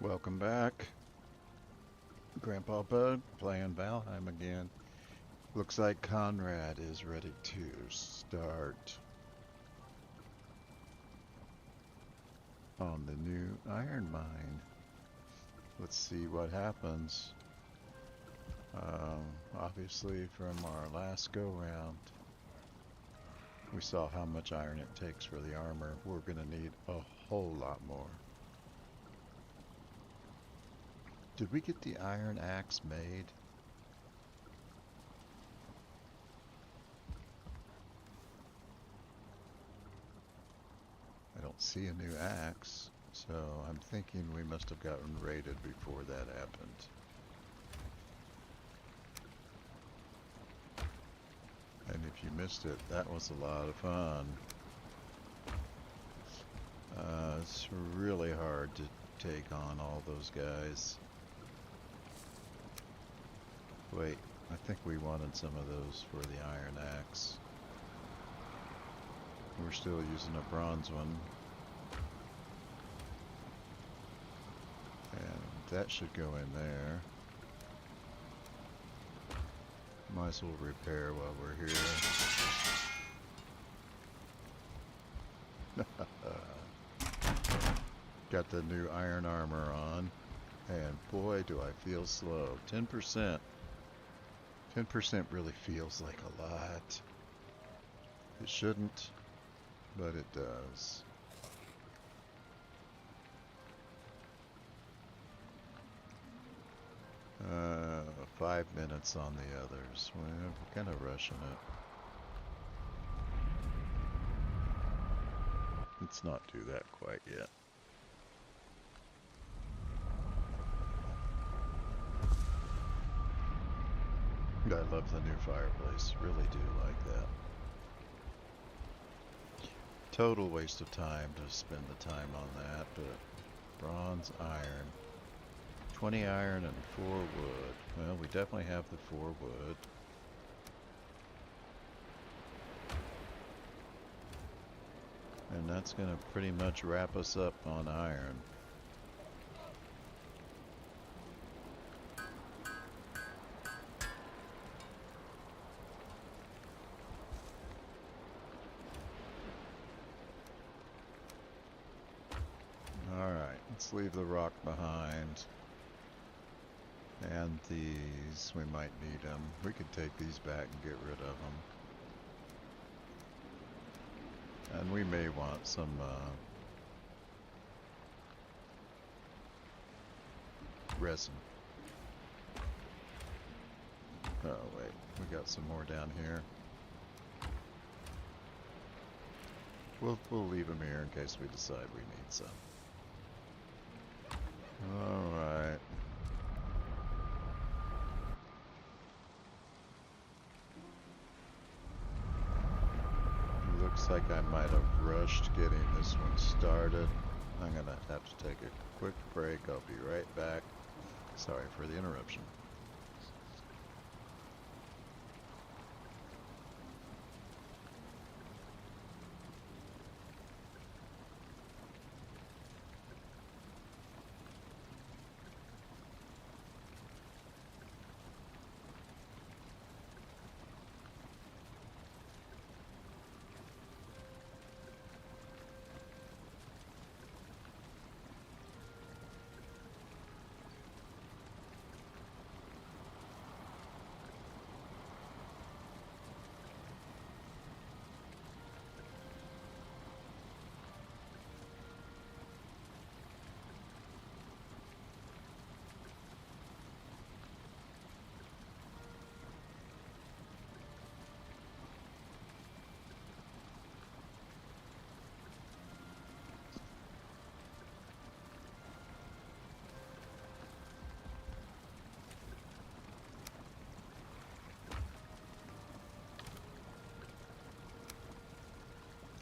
Welcome back. Grandpa Bud playing Valheim again. Looks like Conrad is ready to start on the new iron mine. Let's see what happens. Obviously from our last go round, we saw how much iron it takes for the armor. We're gonna need a whole lot more. Did we get the iron axe made? I don't see a new axe, so I'm thinking we must have gotten raided before that happened. And if you missed it, that was a lot of fun. It's really hard to take on all those guys. Wait, I think we wanted some of those for the iron axe. We're still using a bronze one. And that should go in there. Might as well repair while we're here. Got the new iron armor on. And boy, do I feel slow. 10%. 10% really feels like a lot. It shouldn't, but it does. 5 minutes on the others. We're kind of rushing it. Let's not do that quite yet. I love the new fireplace. Really do like that. Total waste of time to spend the time on that, but bronze, iron. 20 iron and 4 wood. Well, we definitely have the 4 wood. And that's going to pretty much wrap us up on iron. Alright, let's leave the rock behind. And these, we might need them. We could take these back and get rid of them. And we may want some resin. Oh wait, we got some more down here. We'll leave them here in case we decide we need some. Alright. Looks like I might have rushed getting this one started. I'm gonna have to take a quick break. I'll be right back. Sorry for the interruption.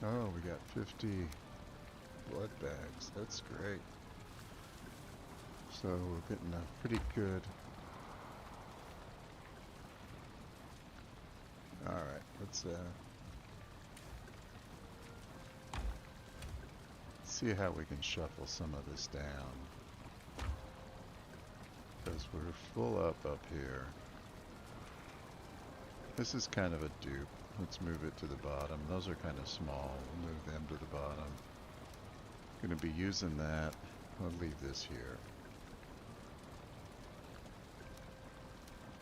Oh, we got 50 blood bags. That's great. So we're getting a pretty good. Alright, let's see how we can shuffle some of this down. because we're full up here. This is kind of a dupe. Let's move it to the bottom. Those are kind of small. We'll move them to the bottom. Going to be using that. I'll leave this here.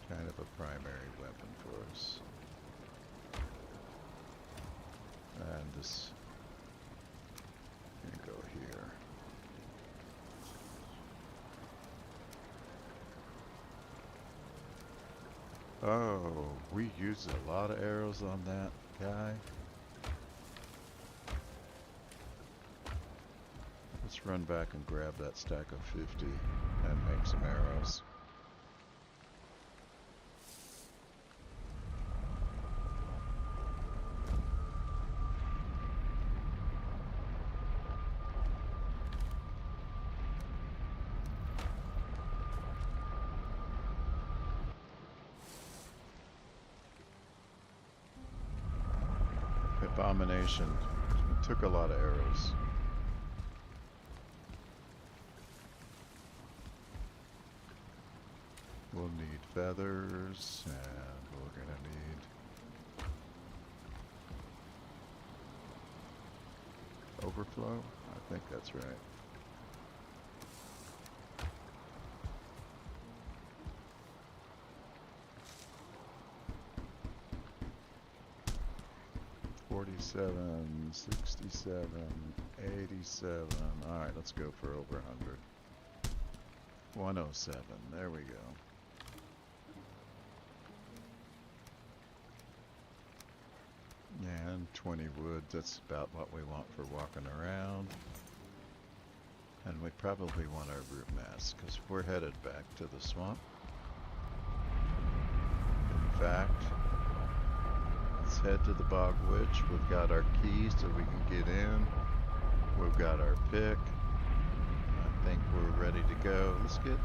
Kind of a primary weapon for us. And this can go here. Oh, we used a lot of arrows on that guy. Let's run back and grab that stack of 50 and make some arrows. Abomination. It took a lot of arrows. We'll need feathers, and we're gonna need overflow. I think that's right. $47, $67, $87. All right, let's go for over 100. 107. There we go. And 20 wood. That's about what we want for walking around. And we probably want our root mass because we're headed back to the swamp. In fact, let's head to the Bog Witch. We've got our keys so we can get in. We've got our pick. I think we're ready to go. Let's get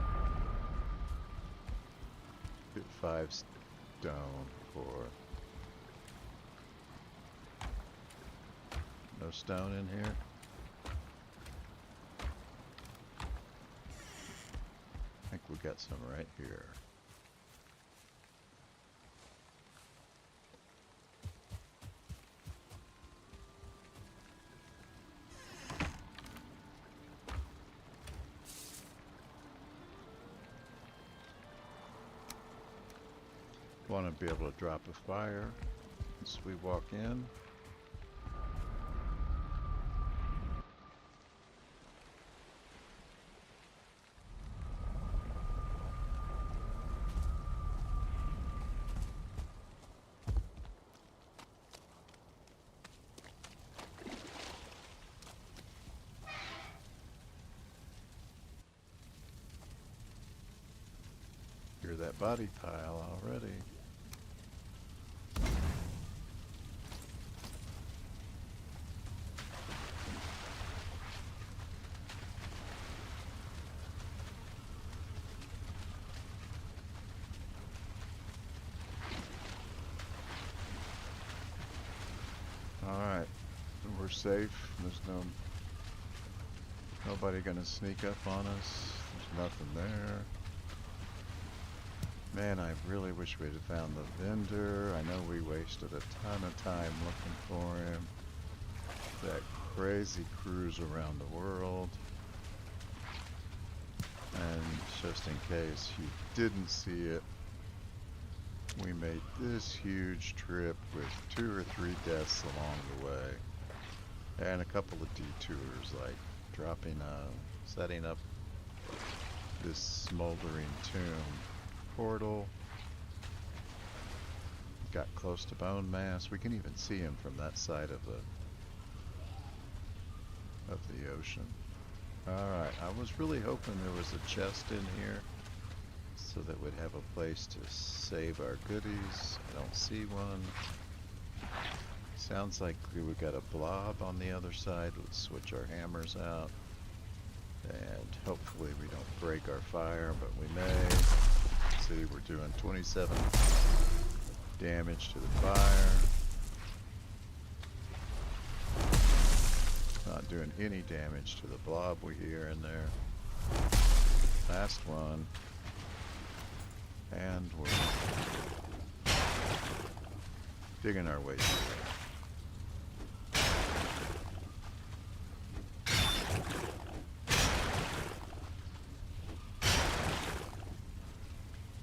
5 stone for... No stone in here? I think we got some right here. Want to be able to drop a fire as we walk in. Hear that body pile already. Alright, we're safe. There's nobody gonna sneak up on us. There's nothing there. Man, I really wish we'd have found the vendor. I know we wasted a ton of time looking for him. That crazy cruise around the world. And just in case you didn't see it, we made this huge trip with 2 or 3 deaths along the way. And a couple of detours, like setting up this smoldering tomb portal. Got close to Bonemass. We can even see him from that side of the ocean. Alright, I was really hoping there was a chest in here so that we'd have a place to save our goodies. I don't see one. Sounds like we got a blob on the other side. Let's switch our hammers out. And hopefully we don't break our fire, but we may. See, we're doing 27 damage to the fire. Not doing any damage to the blob we hear in there. Last one. And we're digging our way through.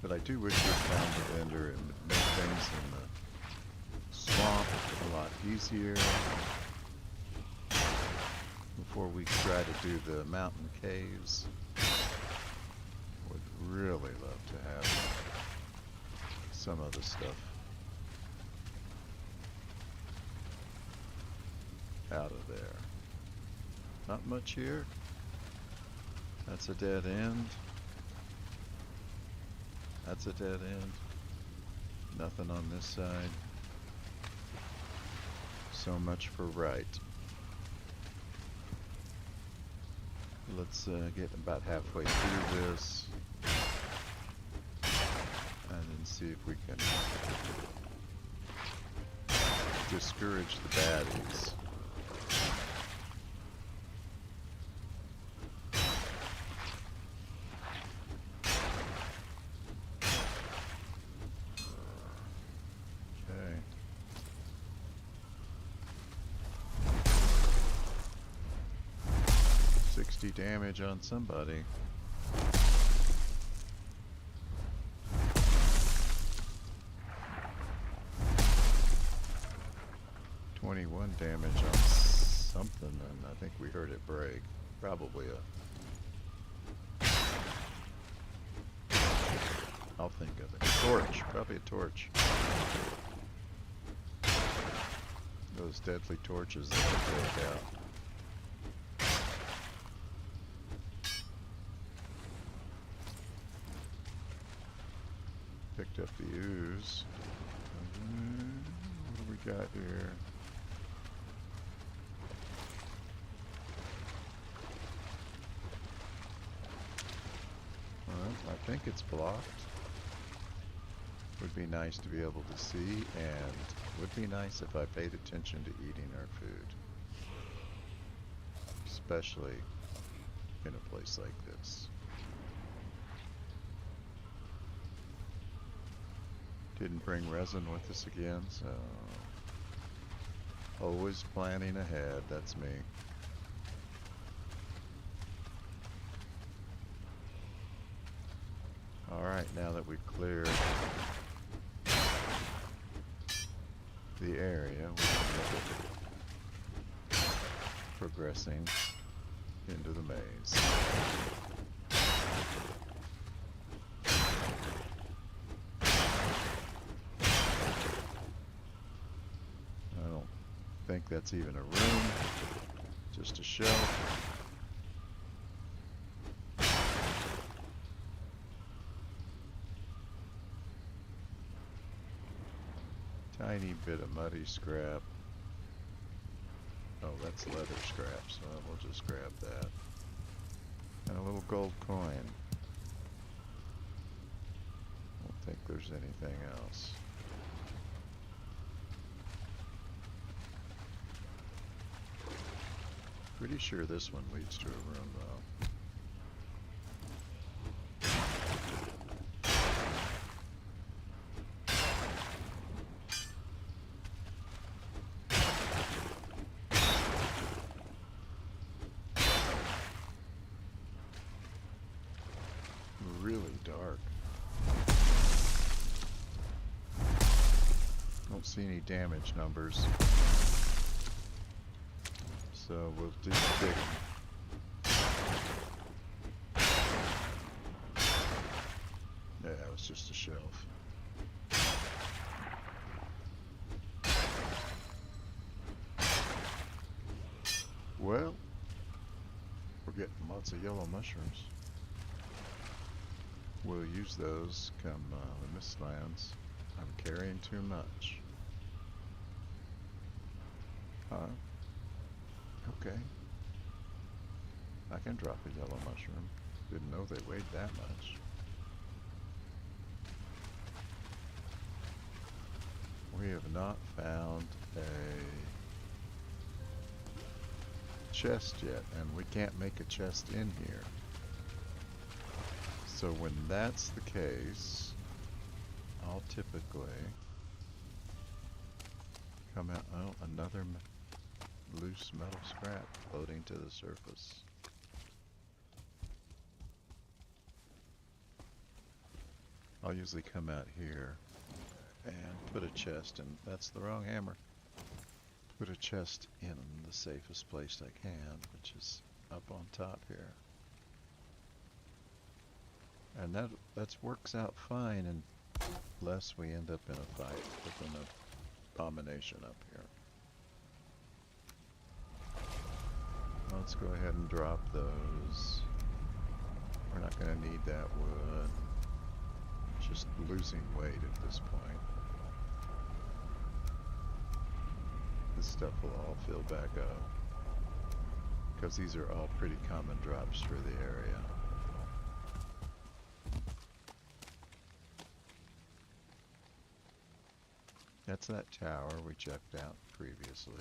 But I do wish we found a vendor and make things in the swamp a lot easier before we try to do the mountain caves. Would really love to have some of the stuff out of there. Not much here. That's a dead end. That's a dead end. Nothing on this side. So much for right. Let's get about halfway through this and then see if we can discourage the baddies. Okay. 60 damage on somebody. $21 damage on something, and I think we heard it break. Probably I'll think of it. Torch. Probably a torch. Those deadly torches that they take out. Picked up the ooze. What do we got here? Well, I think it's blocked. Would be nice to be able to see, and would be nice if I paid attention to eating our food. Especially in a place like this. Didn't bring resin with us again, so always planning ahead, that's me. Alright, now that we've cleared the area, we can look at progressing into the maze. I think that's even a room, just a shelf. Tiny bit of muddy scrap. Oh, that's leather scrap, so we'll just grab that. And a little gold coin. Don't think there's anything else. Pretty sure this one leads to a room, though. Really dark. Don't see any damage numbers. So we'll do digging. Yeah, it was just a shelf. Well, we're getting lots of yellow mushrooms. We'll use those come the mist lands. I'm carrying too much. Huh? Okay. I can drop a yellow mushroom. Didn't know they weighed that much. We have not found a chest yet, and we can't make a chest in here. So when that's the case, I'll typically come out. Oh, another loose metal scrap floating to the surface. I'll usually come out here and put a chest in. That's the wrong hammer. Put a chest in the safest place I can, which is up on top here. And that works out fine unless we end up in a fight with an abomination up here. Let's go ahead and drop those. We're not going to need that wood. It's just losing weight at this point. This stuff will all fill back up, because these are all pretty common drops for the area. That's that tower we checked out previously.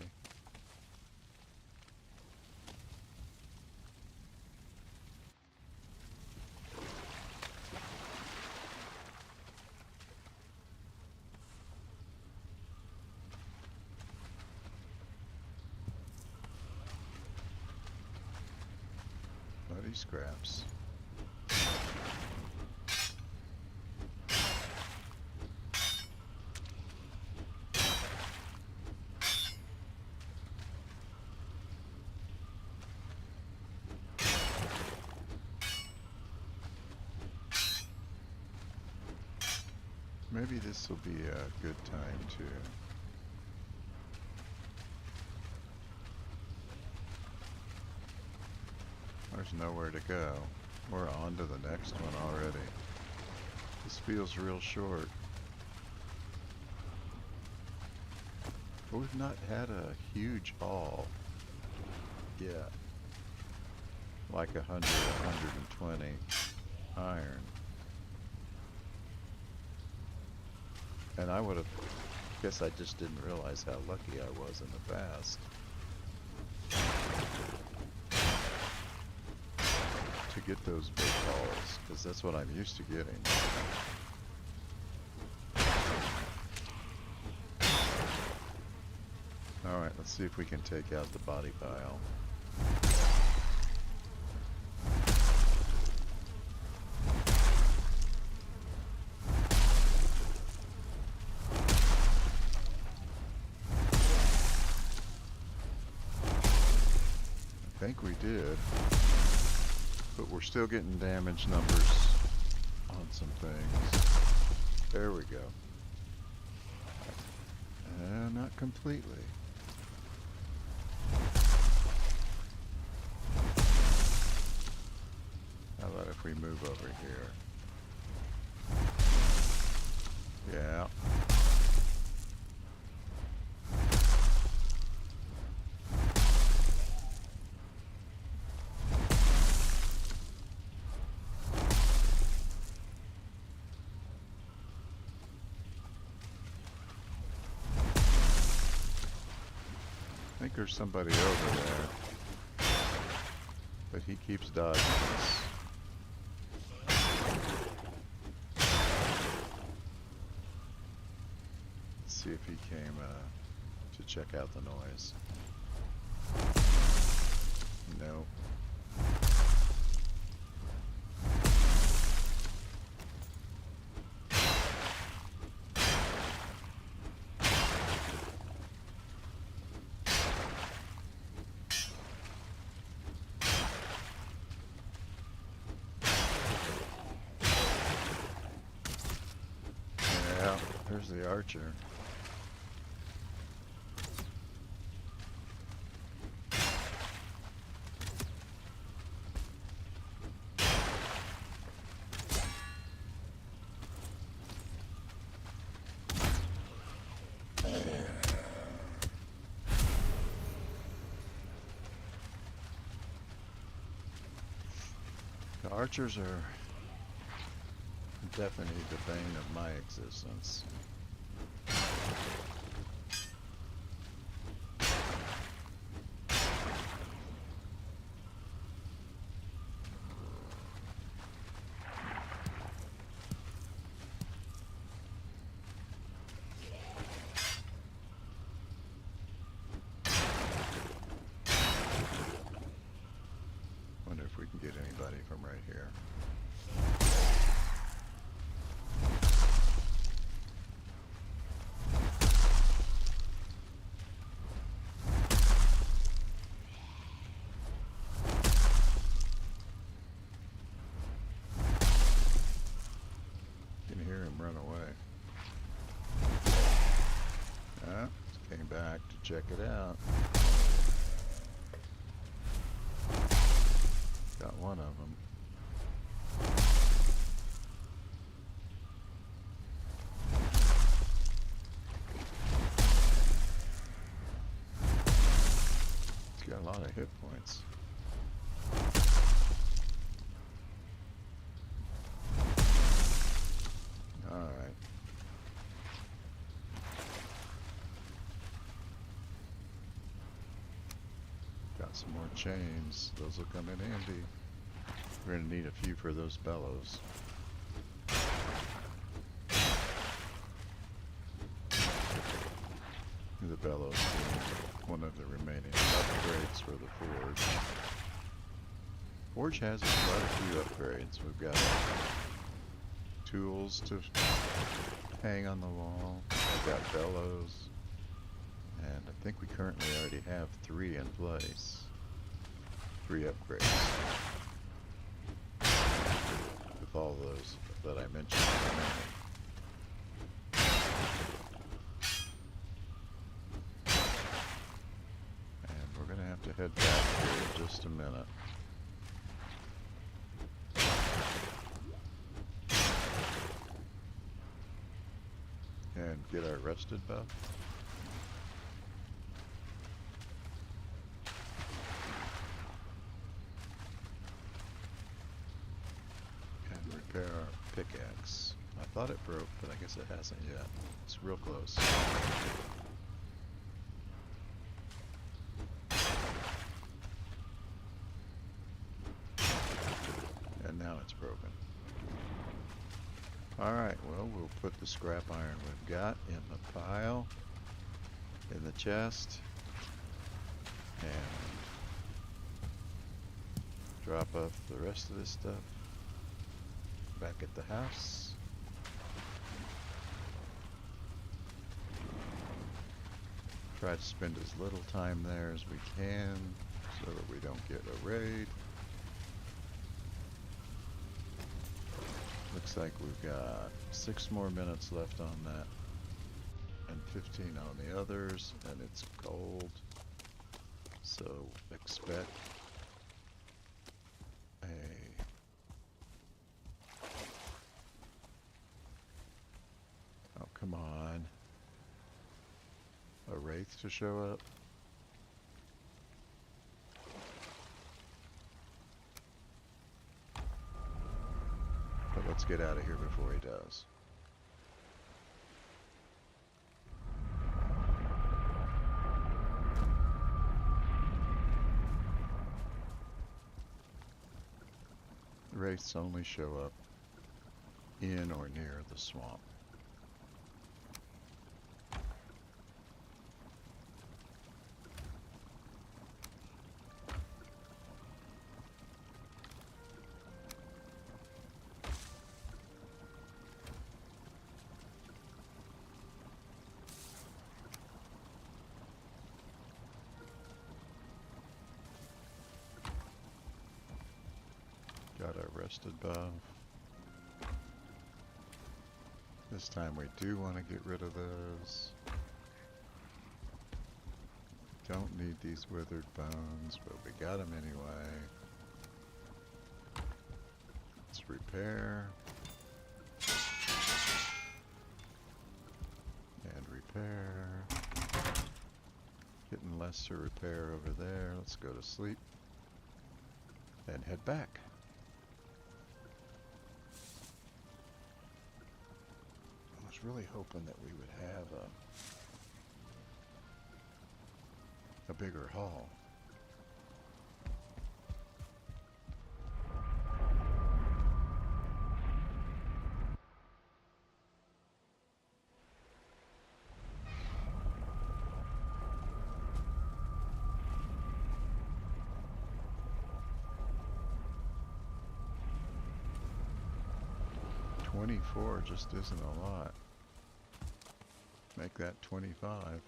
Muddy scraps. Maybe this will be a good time to there's nowhere to go. We're on to the next one already. This feels real short. But we've not had a huge haul yet. Like 100, 120 iron. And I would have, guess I just didn't realize how lucky I was in the past to get those big hauls, because that's what I'm used to getting. Alright, let's see if we can take out the body pile. I think we did, but we're still getting damage numbers on some things. There we go. Not completely. How about if we move over here? Yeah. I think there's somebody over there, but he keeps dodging us. Let's see if he came to check out the noise. No. There's the archer. The archers are definitely the bane of my existence. Wonder if we can get anybody from right here. Can hear him run away. Ah, came back to check it out. Got one of them. He's got a lot of hit points. Alright. Got some more chains. Those will come in handy. We're going to need a few for those bellows. The bellows being one of the remaining upgrades for the forge. Forge has quite a few upgrades. We've got tools to hang on the wall. We've got bellows. And I think we currently already have 3 in place. 3 upgrades. With all those that I mentioned remaining. And we're going to have to head back here in just a minute. And get our rested buff. Repair our pickaxe. I thought it broke, but I guess it hasn't yet. It's real close. And now it's broken. Alright, well, we'll put the scrap iron we've got in the pile, in the chest, and drop off the rest of this stuff back at the house. Try to spend as little time there as we can so that we don't get a raid. Looks like we've got 6 more minutes left on that and 15 on the others, and it's cold, so expect a come on. A wraith to show up. But let's get out of here before he does. Wraiths only show up in or near the swamp. Got our rested buff. This time we do want to get rid of those. Don't need these withered bones, but we got them anyway. Let's repair. And repair. Getting less to repair over there. Let's go to sleep. And head back. I was really hoping that we would have a bigger haul. 24 just isn't a lot. Make that 25.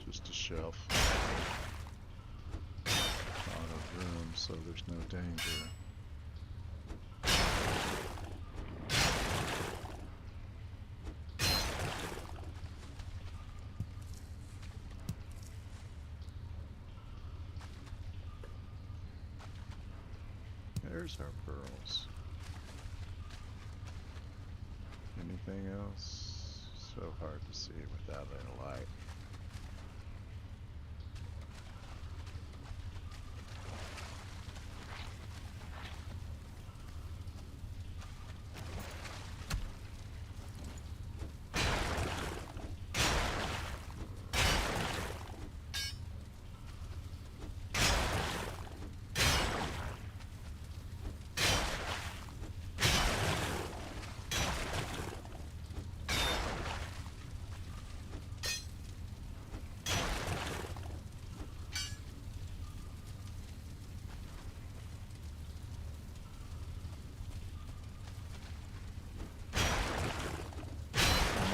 Just a shelf. Out of room, so there's no danger. There's our pearls. Anything else? So hard to see without a light.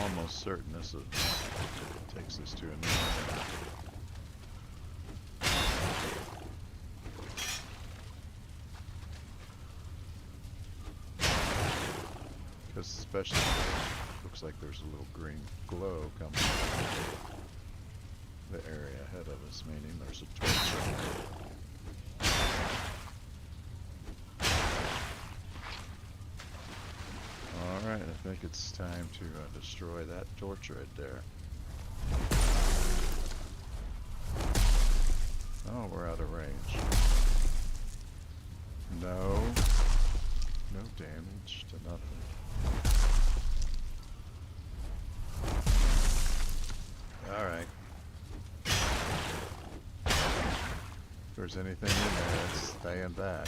Almost certain this takes us to a new area. Because especially looks like there's a little green glow coming from the area ahead of us, meaning there's a torch. Alright, I think it's time to destroy that torch right there. Oh, we're out of range. No damage to nothing. Alright. If there's anything in there, it's staying back.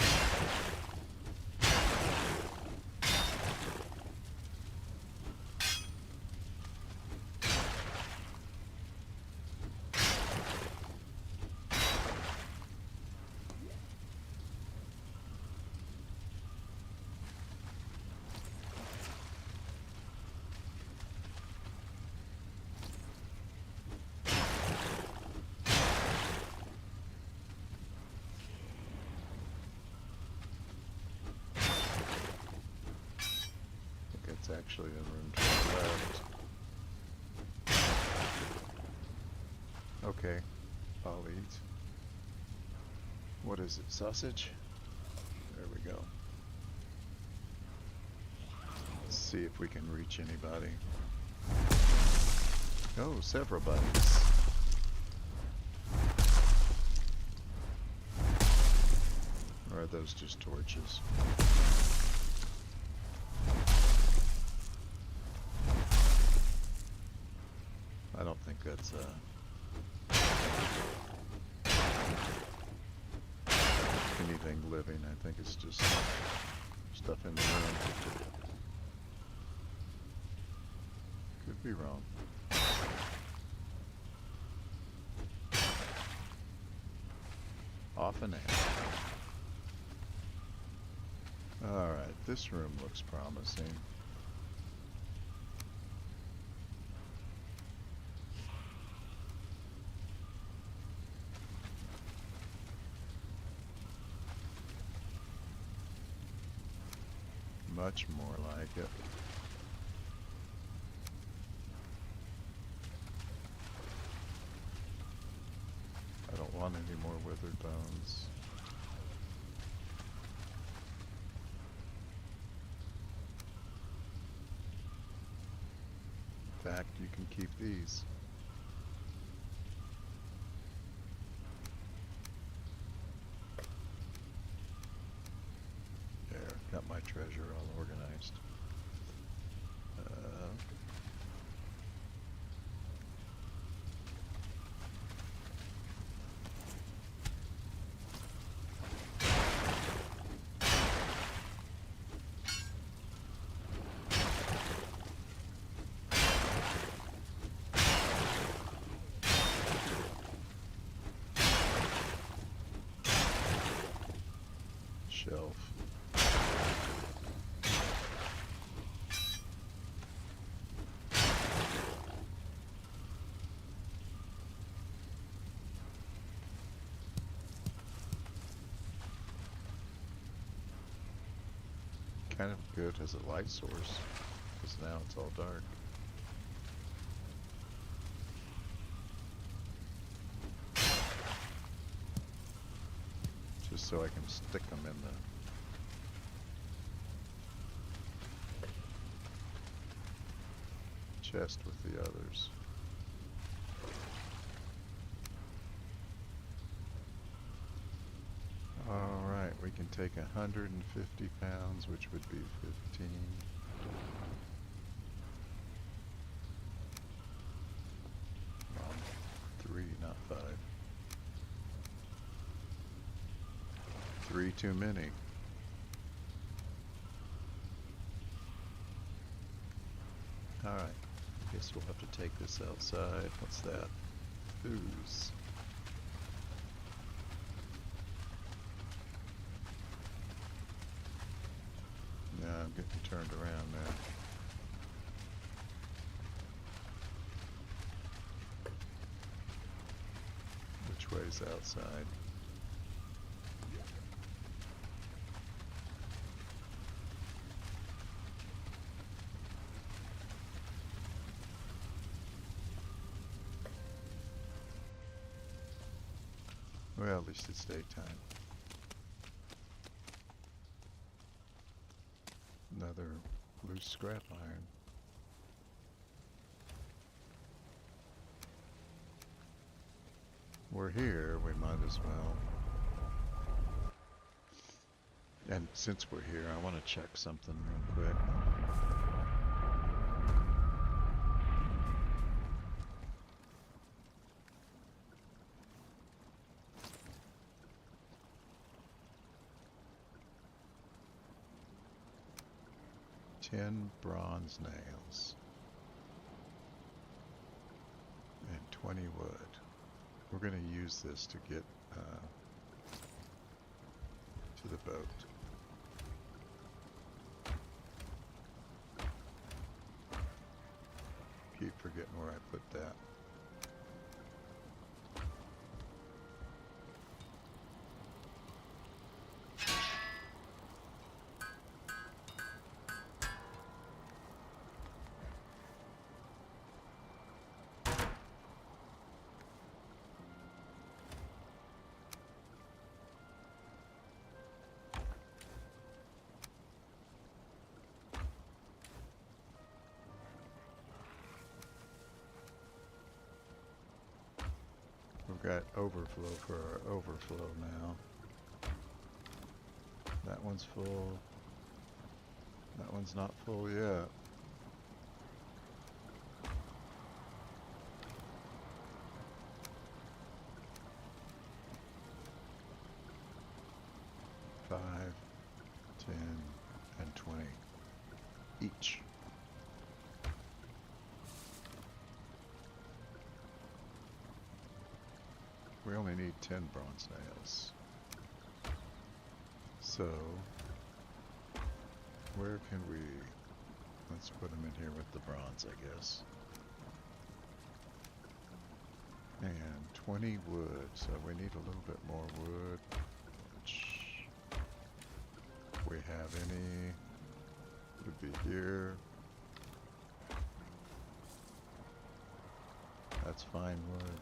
It's actually in room to the left. Okay, I'll eat. What is it, sausage? There we go. Let's see if we can reach anybody. Oh, several buddies. Or are those just torches? I don't think that's anything living. I think it's just stuff in the room. Could be wrong. Off and in. Alright, this room looks promising. Much more like it. I don't want any more withered bones. In fact, you can keep these. kind of good as a light source, because now it's all dark. Just so I can stick them in the chest with the others. Alright, we can take 150 pounds, which would be 15. Wrong. 3, not 5. 3 too many. Alright, guess we'll have to take this outside. What's that? Ooze. Yeah, I'm getting turned around now. Which way's outside? Well, at least it's daytime. Another loose scrap iron. We're here, we might as well. And since we're here, I want to check something real quick. Ten bronze nails and 20 wood. We're going to use this to get to the boat. Keep forgetting where I put that. We've got overflow for our overflow now. That one's full. That one's not full yet. $5, $10, and $20 each. We only need 10 bronze nails. So, where can we... Let's put them in here with the bronze, I guess. And 20 wood, so we need a little bit more wood. Which, if we have any, would be here. That's fine wood.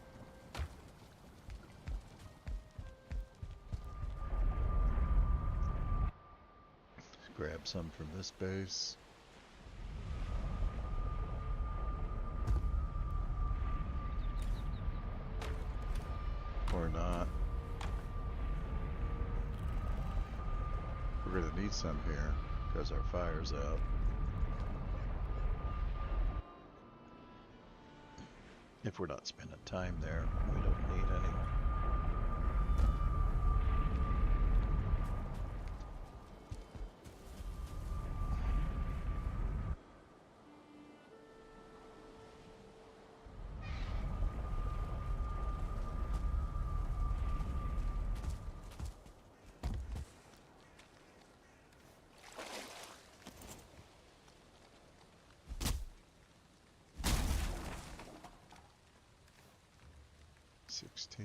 Grab some from this base. Or not. We're gonna need some here because our fire's out. If we're not spending time there, we don't need any. $16,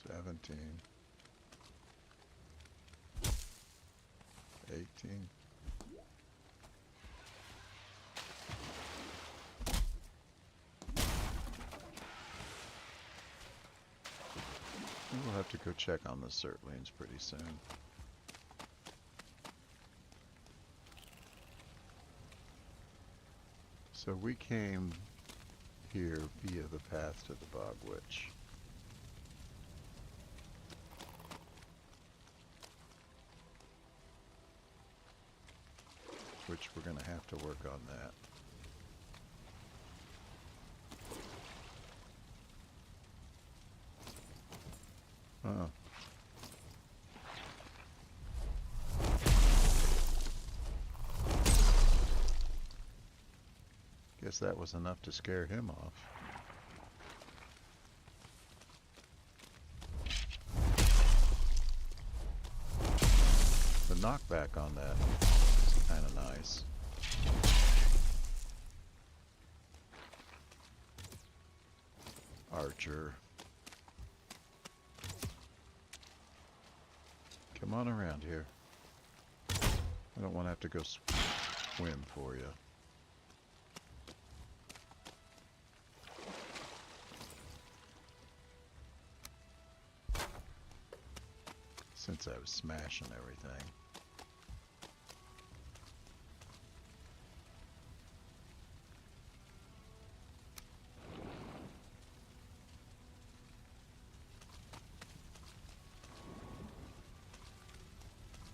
$17. 18. We'll have to go check on the Surtlings pretty soon. So we came here via the path to the Bog Witch. Which we're going to have to work on that. Oh. Guess that was enough to scare him off. The knockback on that is kind of nice. Archer. Come on around here. I don't want to have to go swim for you. Since I was smashing everything.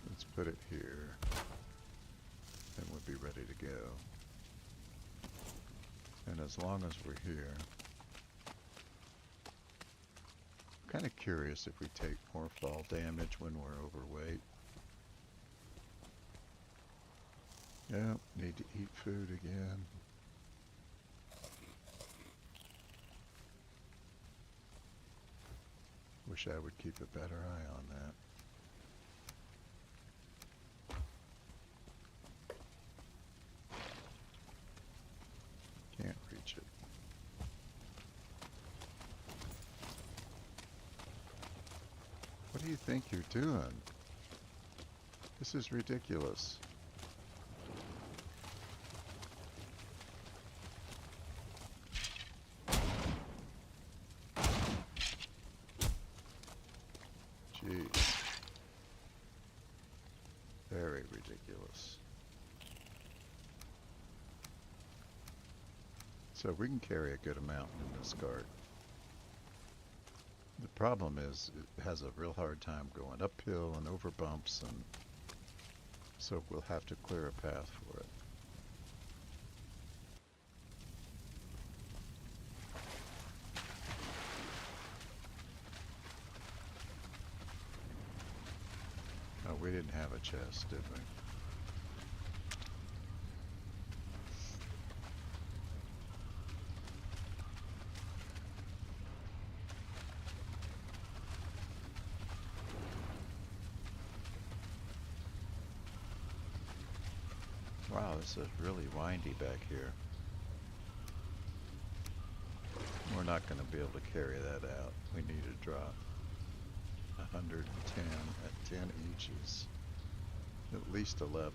Let's put it here, and we'll be ready to go. And as long as we're here, I'm kind of curious if we take more fall damage when we're overweight. Yep, need to eat food again. Wish I would keep a better eye on that. Can't reach it. What do you think you're doing? This is ridiculous. Jeez. Very ridiculous. So we can carry a good amount in this cart. The problem is it has a real hard time going uphill and over bumps, and so we'll have to clear a path for it. Oh, we didn't have a chest, did we? Wow, this is really windy back here. We're not going to be able to carry that out. We need to drop 110 at 10 each is at least 11.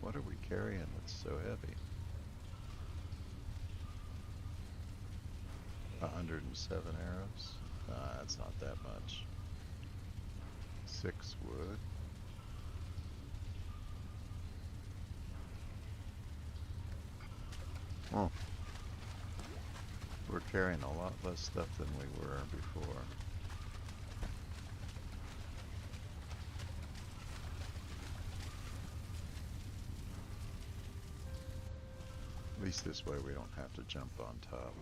What are we carrying that's so heavy? 107 arrows? That's not that much. 6 wood. Oh. We're carrying a lot less stuff than we were before. At least this way we don't have to jump on top.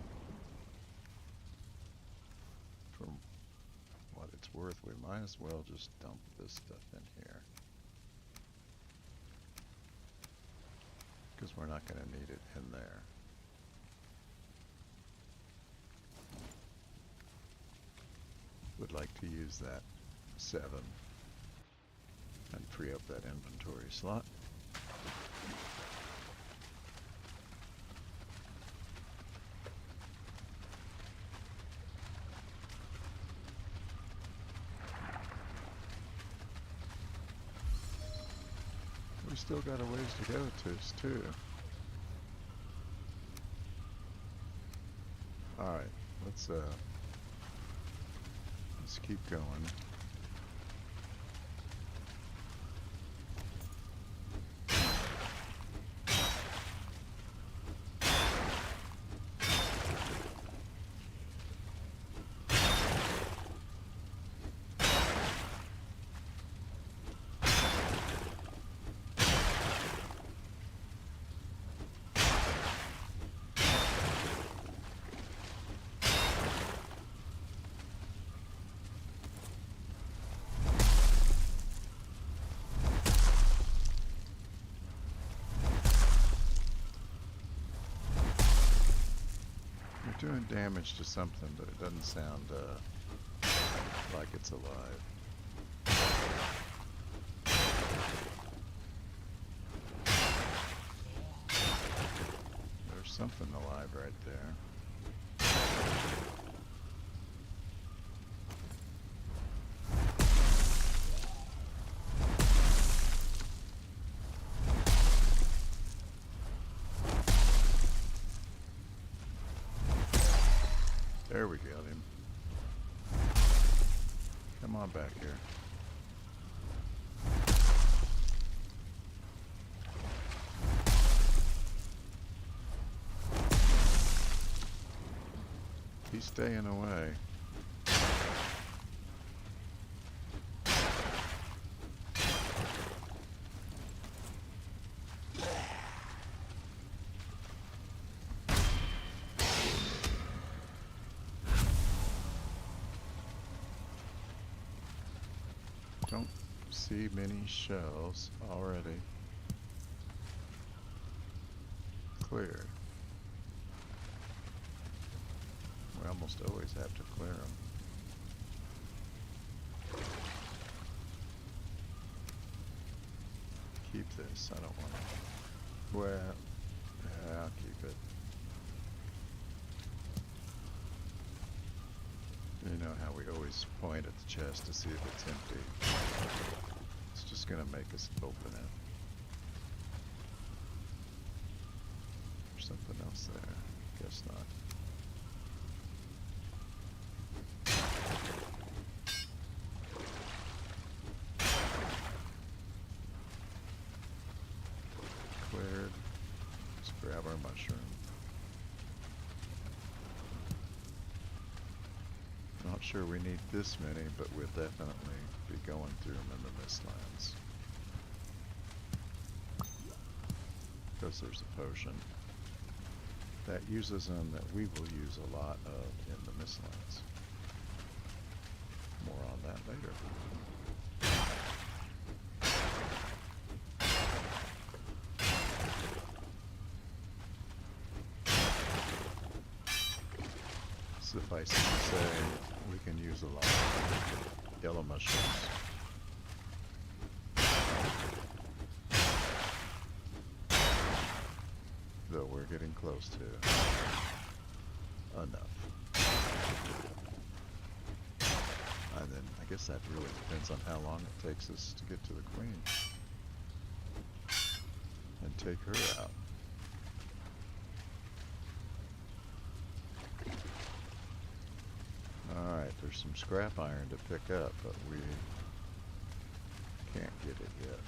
For what it's worth, we might as well just dump this stuff in here. Because we're not going to need it in there. Would like to use that 7 and free up that inventory slot. We still got a ways to go too. Alright, let's keep going. Doing damage to something, but it doesn't sound like it's alive. There's something alive right there. There we got him. Come on back here. He's staying away. Don't see many shells already. Cleared. We almost always have to clear them. Keep this. I don't want to. Well, yeah, I'll keep it. You know how we always point at the chest to see if it's empty. It's just gonna make us open it. There's something else there. Guess not. Cleared. Let's grab our mushroom. Not sure we need this many, but we'll definitely be going through them in the Mistlands. Because there's a potion that uses them that we will use a lot of in the Mistlands. More on that later. Suffice it to say, we can use a lot of yellow mushrooms. Though we're getting close to enough. And then I guess that really depends on how long it takes us to get to the queen. And take her out. Alright, there's some scrap iron to pick up, but we can't get it yet.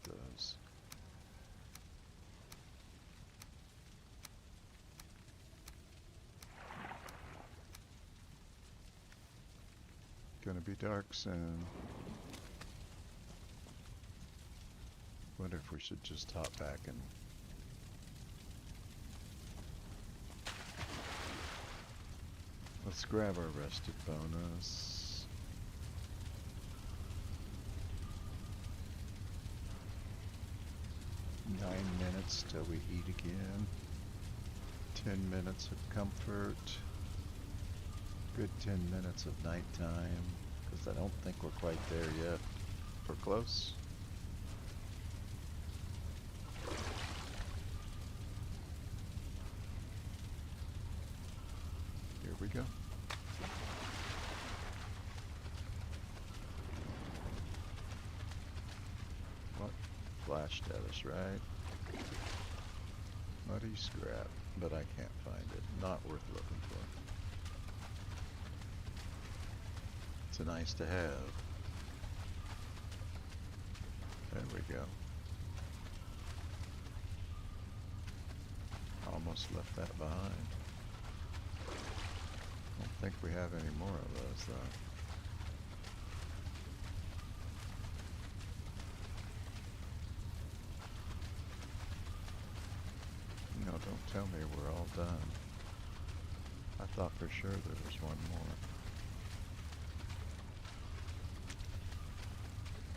Those. Gonna be dark soon. Wonder if we should just hop back and let's grab our rested bonus. 9 minutes till we eat again. 10 minutes of comfort. Good 10 minutes of nighttime, because I don't think we're quite there yet. We're close. Here we go. What? Flashed at us, right? Muddy scrap, but I can't find it. Not worth looking for. It's a nice to have. There we go. Almost left that behind. Don't think we have any more of those though. No, don't tell me we're all done. I thought for sure there was one more.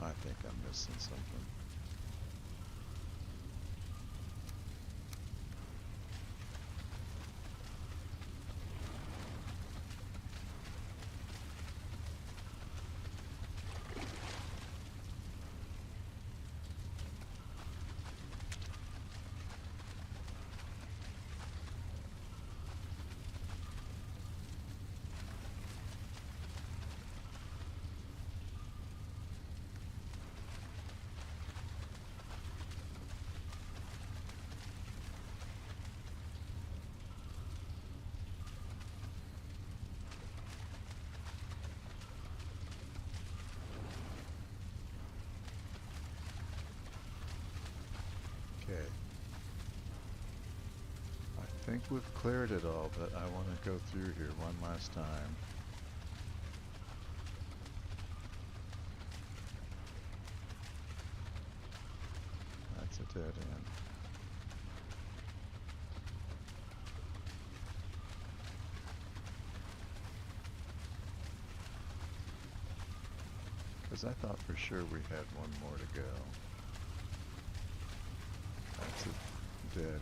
I think I'm missing something. Okay. I think we've cleared it all, but I want to go through here one last time. That's a dead end. Because I thought for sure we had one more to go. That's a dead end.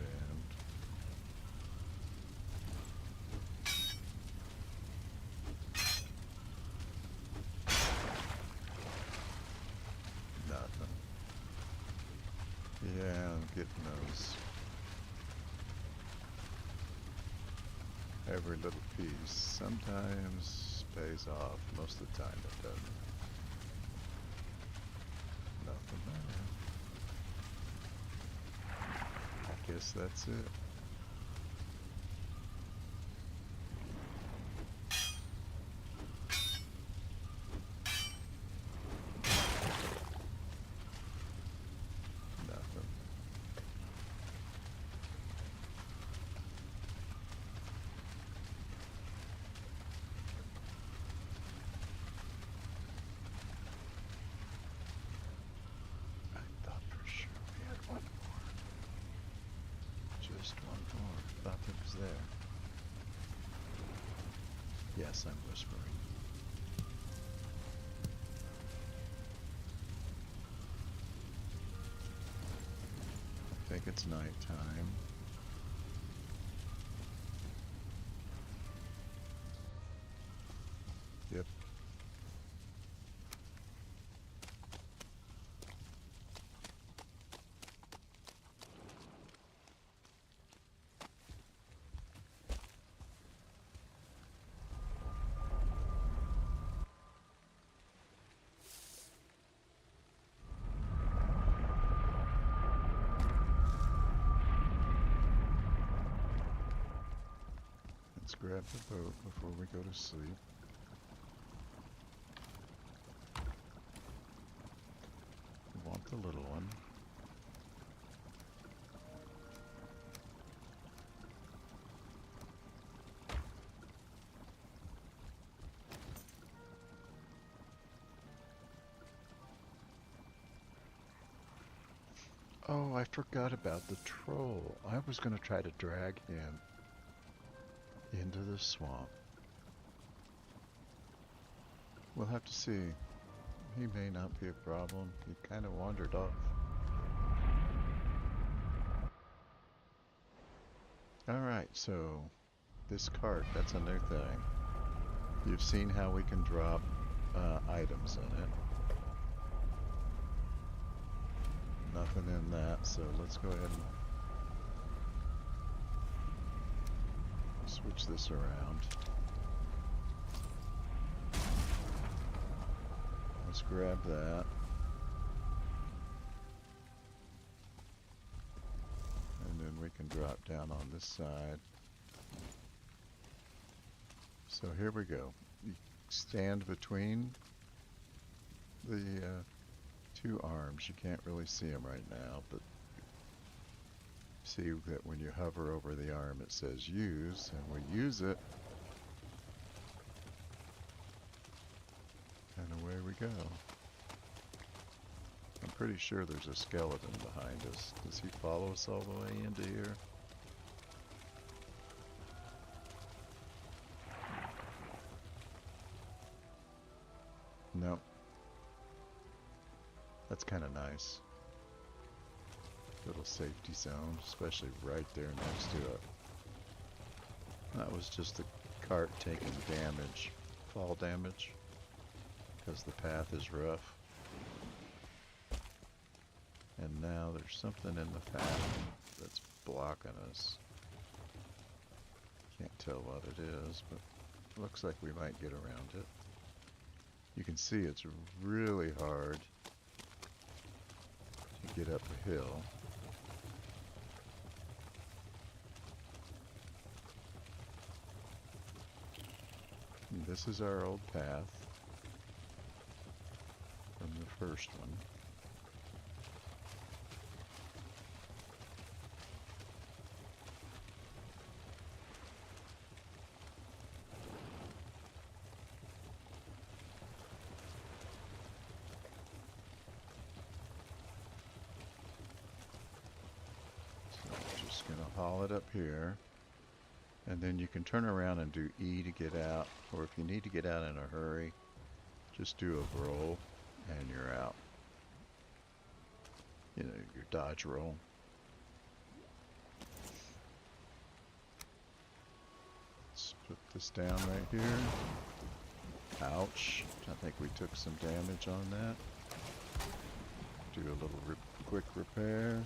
Nothing. Yeah, I'm getting those. Every little piece sometimes pays off. Most of the time it doesn't. Nothing there. I guess that's it. Nothing. I thought for sure we had one more. Just one more. Thought it was there. Yes, I'm whispering. I think it's nighttime. Yep. Let's grab the boat before we go to sleep. We want the little one. Oh, I forgot about the troll. I was going to try to drag him into the swamp. We'll have to see. He may not be a problem. He kind of wandered off. Alright, so this cart, that's a new thing. You've seen how we can drop items in it. Nothing in that, so let's go ahead and switch this around. Let's grab that. And then we can drop down on this side. So here we go. You stand between the two arms. You can't really see them right now, but see that when you hover over the arm it says use, and we use it. And away we go. I'm pretty sure there's a skeleton behind us. Does he follow us all the way into here? No. That's kind of nice. Little safety zone, especially right there next to it. That was just the cart taking damage, fall damage, because the path is rough. And now there's something in the path that's blocking us. Can't tell what it is, but looks like we might get around it. You can see it's really hard to get up a hill. And this is our old path from the first one. Haul it up here, and then you can turn around and do E to get out, or if you need to get out in a hurry, just do a roll and you're out. You know, your dodge roll. Let's put this down right here. Ouch. I think we took some damage on that. Do a little quick repair.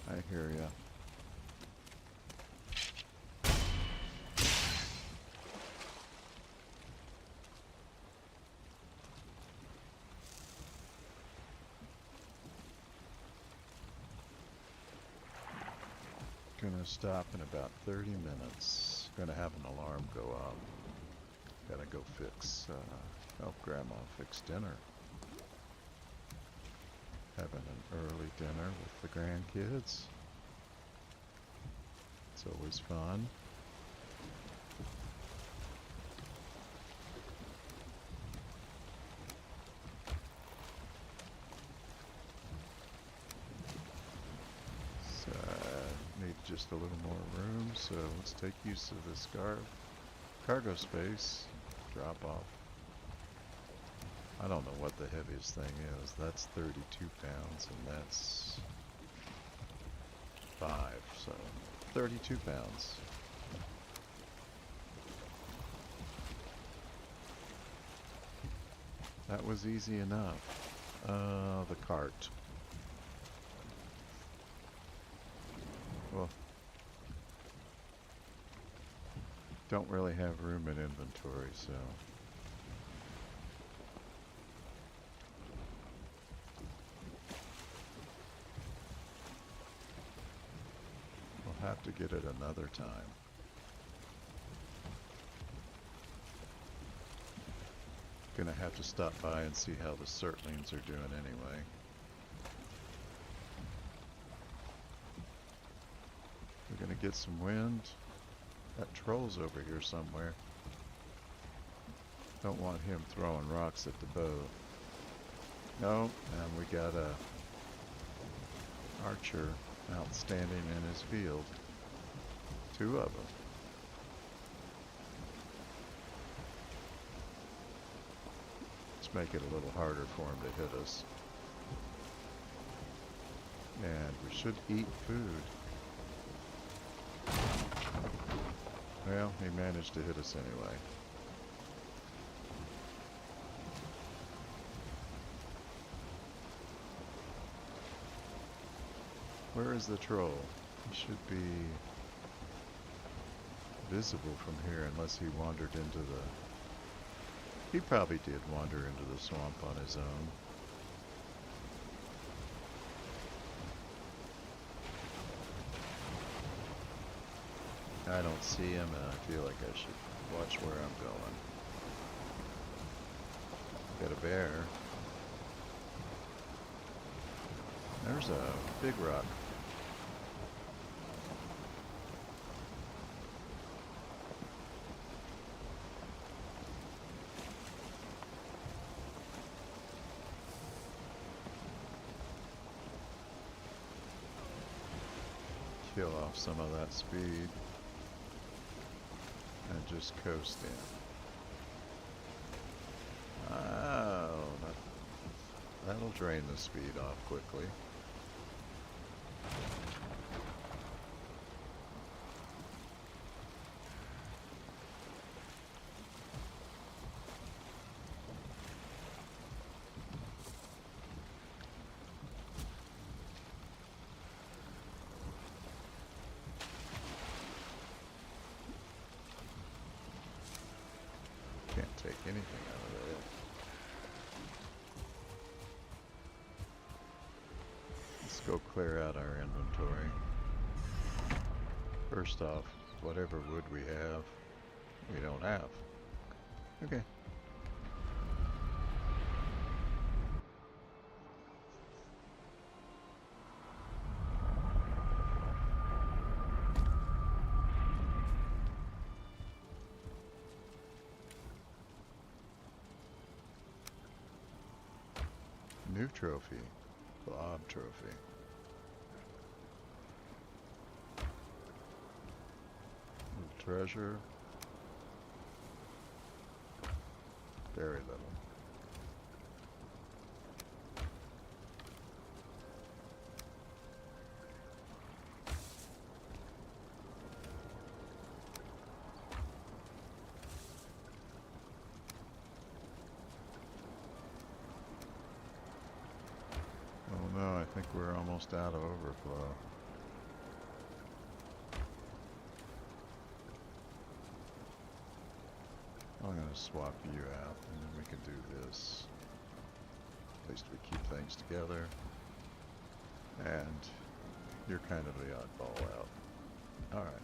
I hear ya. Gonna stop in about 30 minutes. Gonna have an alarm go off. Gotta go help Grandma fix dinner. Having an early dinner with the grandkids. It's always fun. So I need just a little more room, so let's take use of this cargo space. Drop off. I don't know what the heaviest thing is. That's 32 pounds, and that's 5, so 32 pounds. That was easy enough. The cart. Well, don't really have room in inventory, so... have to get it another time. Gonna have to stop by and see how the Surtlings are doing anyway. We're gonna get some wind. That troll's over here somewhere. Don't want him throwing rocks at the bow. No, and we got a archer outstanding in his field. 2 of them. Let's make it a little harder for him to hit us. And we should eat food. Well, he managed to hit us anyway. Where is the troll? He should be visible from here unless he wandered into the... He probably did wander into the swamp on his own. I don't see him and I feel like I should watch where I'm going. Got a bear. There's a big rock. Kill off some of that speed and just coast in. Oh, that'll drain the speed off quickly. Can't take anything out of it. Let's go clear out our inventory. First off, whatever wood we have, we don't have. Okay. New trophy. Blob trophy. Little treasure. Very little. Oh no, I think we're almost out of overflow. I'm going to swap you out and then we can do this. At least we keep things together. And you're kind of the oddball out. Alright.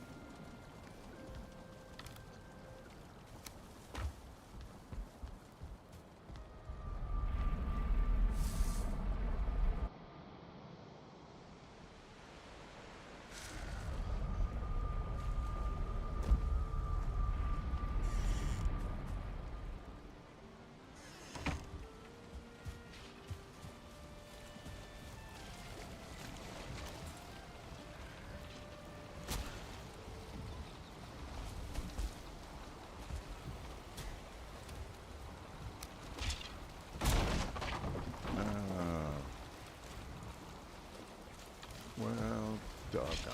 Well, doggone it.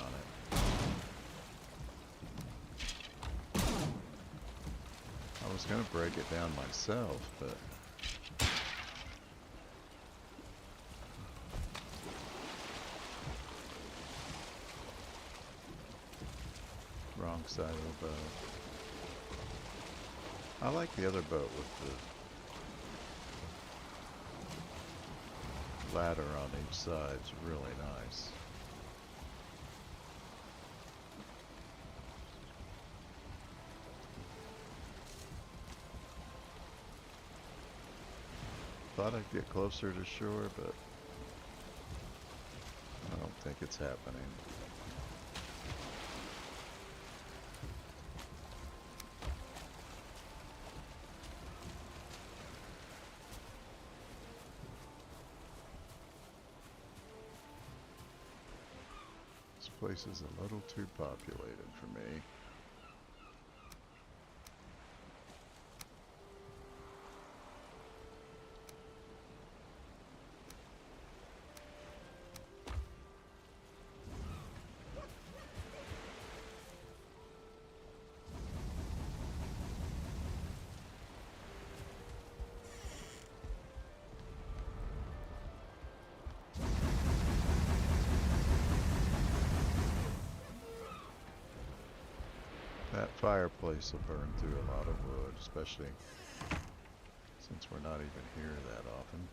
I was going to break it down myself, but... Wrong side of the boat. I like the other boat with the ladder on each side. It's really nice. Thought I'd get closer to shore, but I don't think it's happening. This place is a little too populated for me. Fireplace will burn through a lot of wood, especially since we're not even here that often.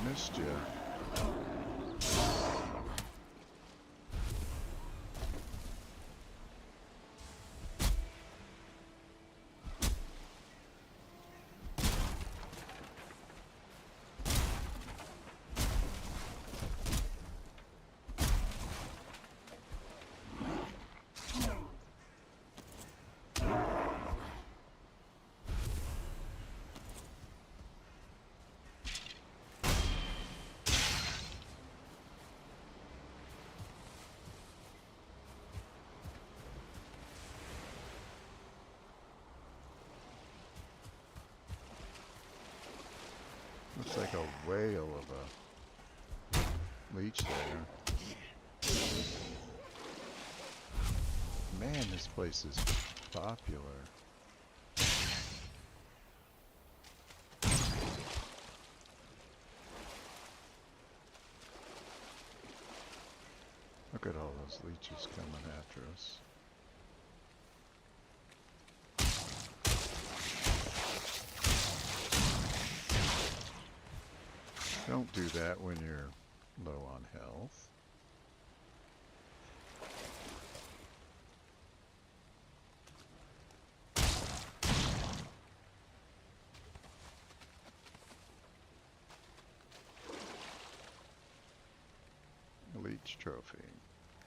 Missed you. Looks like a whale of a leech there. Man, this place is popular. Look at all those leeches coming after us. Don't do that when you're low on health. Leech trophy.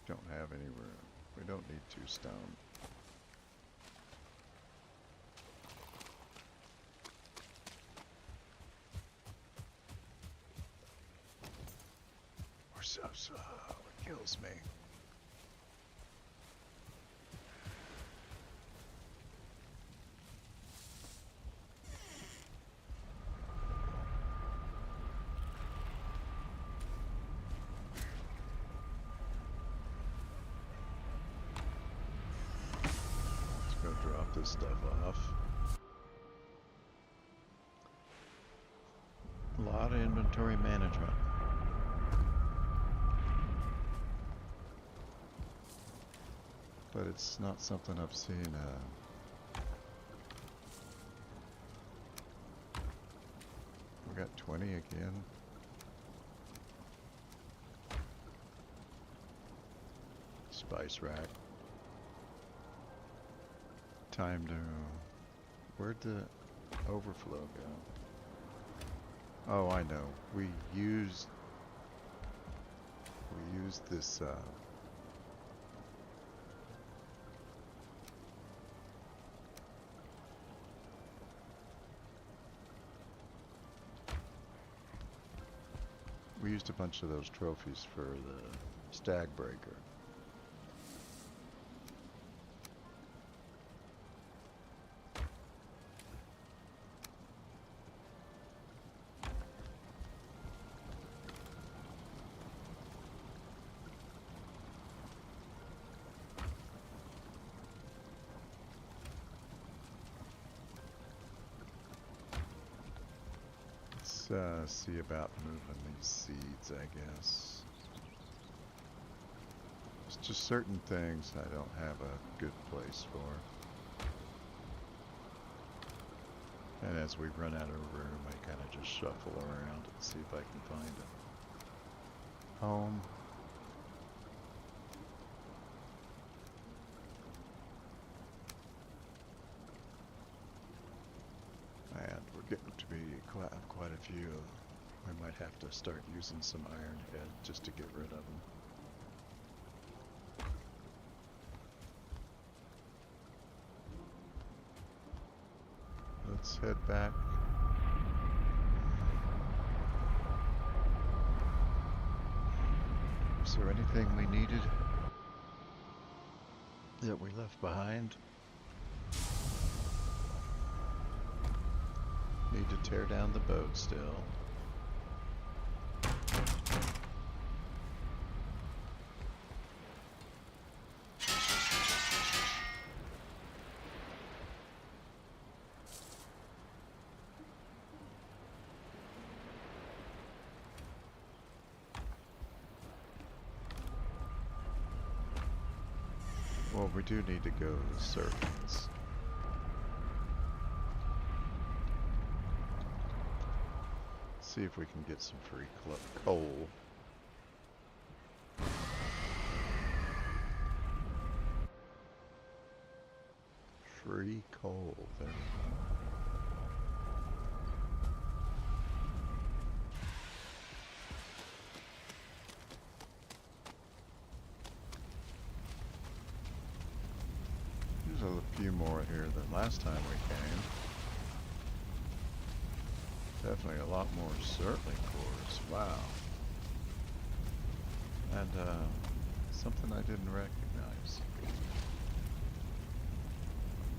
Don't have any room. We don't need 2 stone. So, it kills me. Let's go drop this stuff off. A lot of inventory management. But it's not something I've seen. We got 20 again. Spice rack. Time to... Where'd the overflow go? Oh, I know. We used this we used a bunch of those trophies for the stag breaker. See about moving these seeds, I guess. It's just certain things I don't have a good place for. And as we run out of room, I kind of just shuffle around and see if I can find a home. And we're getting to be quite a few. We might have to start using some iron head just to get rid of them. Let's head back. Is there anything we needed that we left behind? Need to tear down the boat still. Well, we do need to go to the serpents. See if we can get some free coal. Free coal, there we go. There's a few more here than last time we came. Definitely a lot more Zertling cores. Wow. And something I didn't recognize.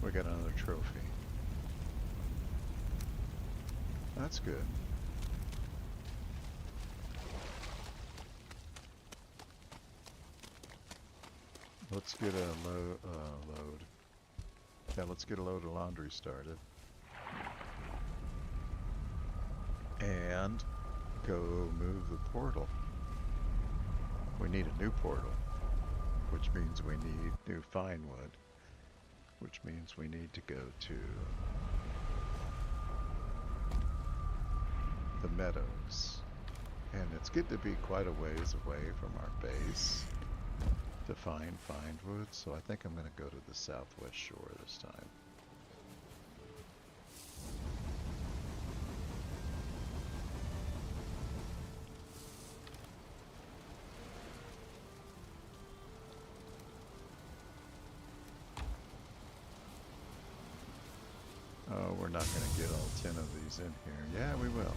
We got another trophy. That's good. Let's get a load. Yeah, let's get a load of laundry started. And go move the portal. We need a new portal, which means we need new fine wood, which means we need to go to the meadows. And it's getting to be quite a ways away from our base to find fine wood, so I think I'm going to go to the southwest shore this time. Oh, we're not going to get all 10 of these in here. Yeah, we will.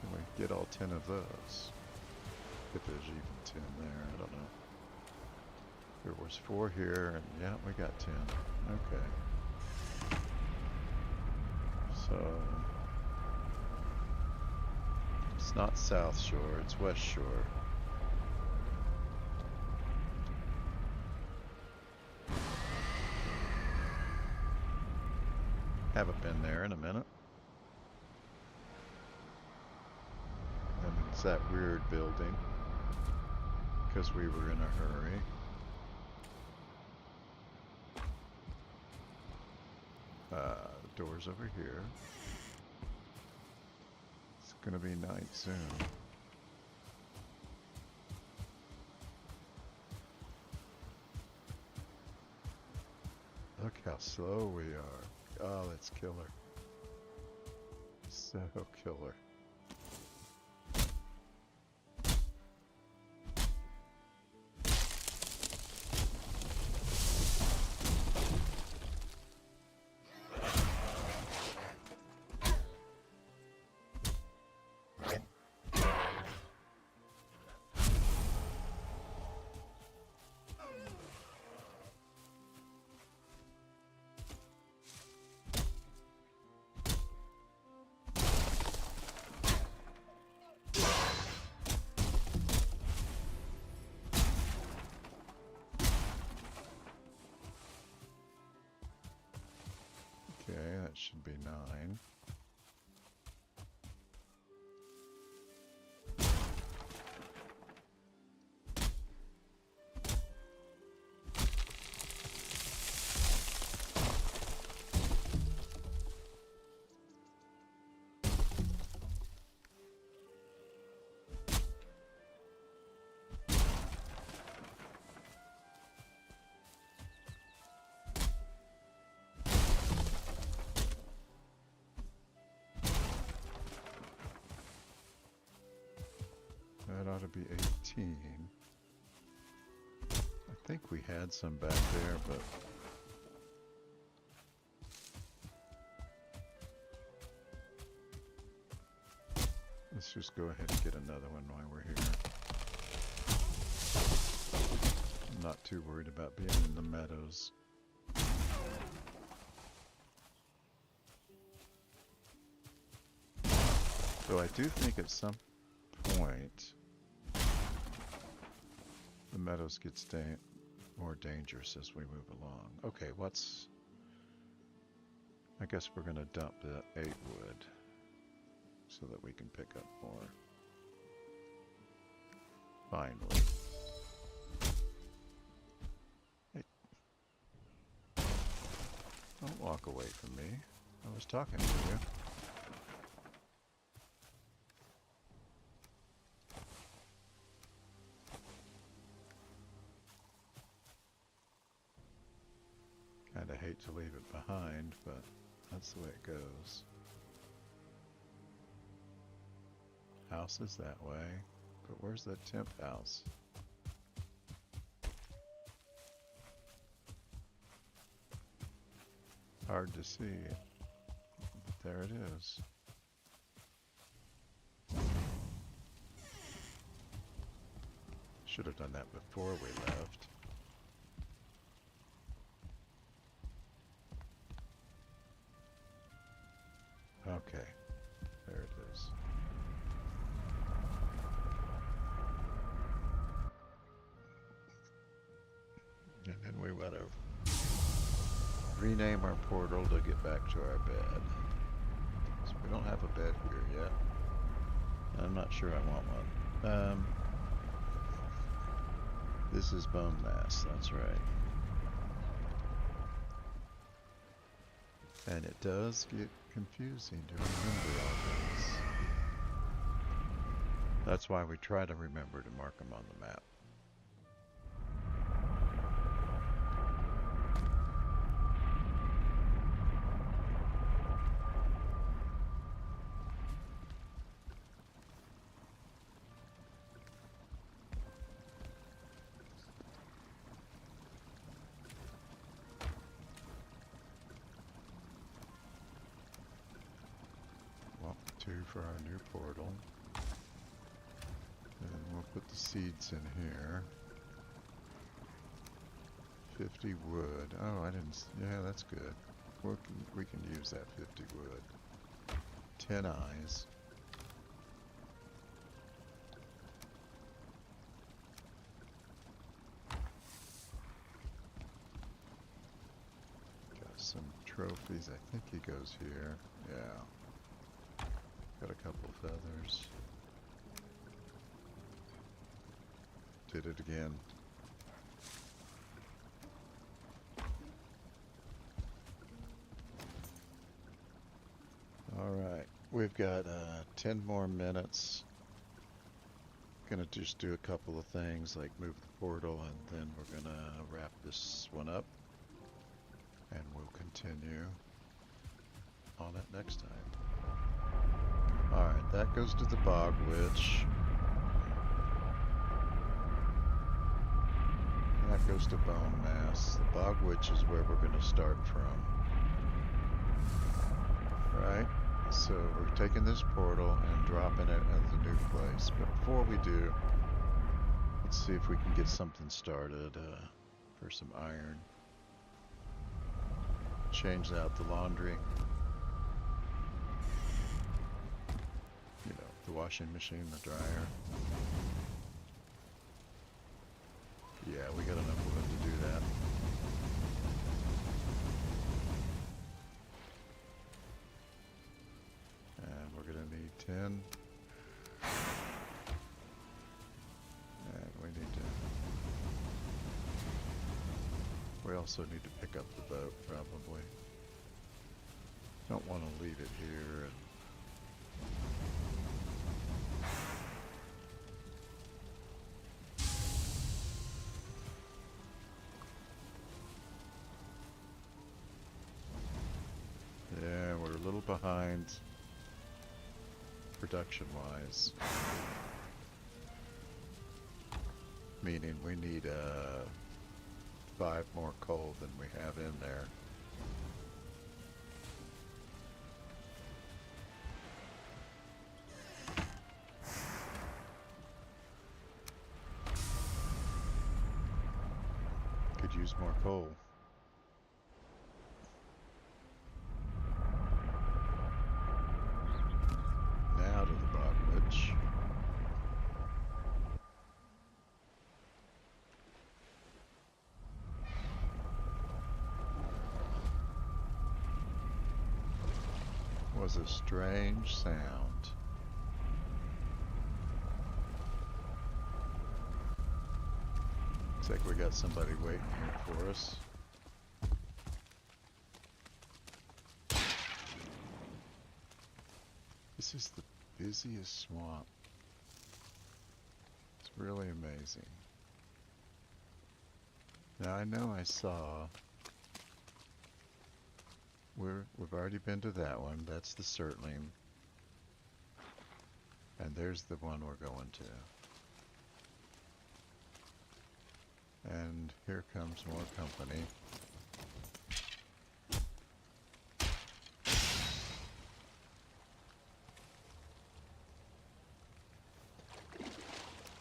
Can we get all 10 of those? If there's even 10 there, I don't know. There was 4 here, and yeah, we got 10. Okay. So, it's not South Shore, it's West Shore. Haven't been there in a minute. And it's that weird building, because we were in a hurry. The door's over here. It's gonna be night soon. Look how slow we are. Oh, that's killer. So killer. Okay, that should be 9. That ought to be 18. I think we had some back there, but... let's just go ahead and get another one while we're here. I'm not too worried about being in the meadows. So I do think at some point the meadows gets more dangerous as we move along. Okay, I guess we're gonna dump the 8 wood so that we can pick up more fine wood. Hey, don't walk away from me. I was talking to you. Kinda hate to leave it behind, but that's the way it goes. House is that way, but where's that temp house? Hard to see, but there it is. Should have done that before we left. Okay, there it is. And then we want to rename our portal to get back to our bed. So we don't have a bed here yet. I'm not sure I want one. This is Bonemass, that's right. And it does get confusing to remember all things. That's why we try to remember to mark them on the map. For our new portal, and we'll put the seeds in here. 50 wood. Oh, I didn't. Yeah, that's good. We can use that 50 wood. 10 eyes. Got some trophies. I think he goes here. Yeah. Got a couple feathers. Did it again. Alright, we've got 10 more minutes. Gonna just do a couple of things like move the portal, and then we're gonna wrap this one up. And we'll continue on it next time. Alright, that goes to the Bog Witch. That goes to Bonemass. The Bog Witch is where we're going to start from. Right? So we're taking this portal and dropping it at the new place. But before we do, let's see if we can get something started for some iron. Change out the laundry. The washing machine, the dryer. Yeah, we got enough wood to do that. And we're gonna need 10. And we also need to pick up the boat, probably. Don't want to leave it here. Behind production-wise, meaning we need 5 more coal than we have in there. Could use more coal. Now to the was a strange sound. Looks like we got somebody waiting here for us. This is the busiest swamp. It's really amazing. Now I know I saw... We've already been to that one. That's the Surtling. And there's the one we're going to. And here comes more company.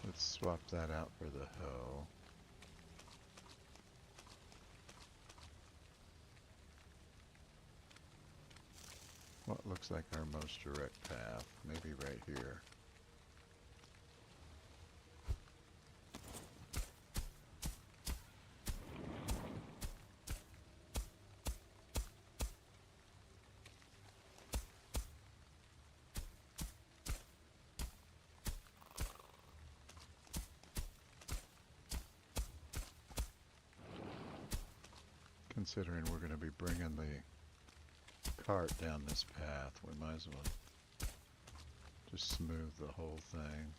Let's swap that out for the hoe. What looks like our most direct path? Maybe right here. Considering we're going to be bringing the cart down this path, we might as well just smooth the whole thing.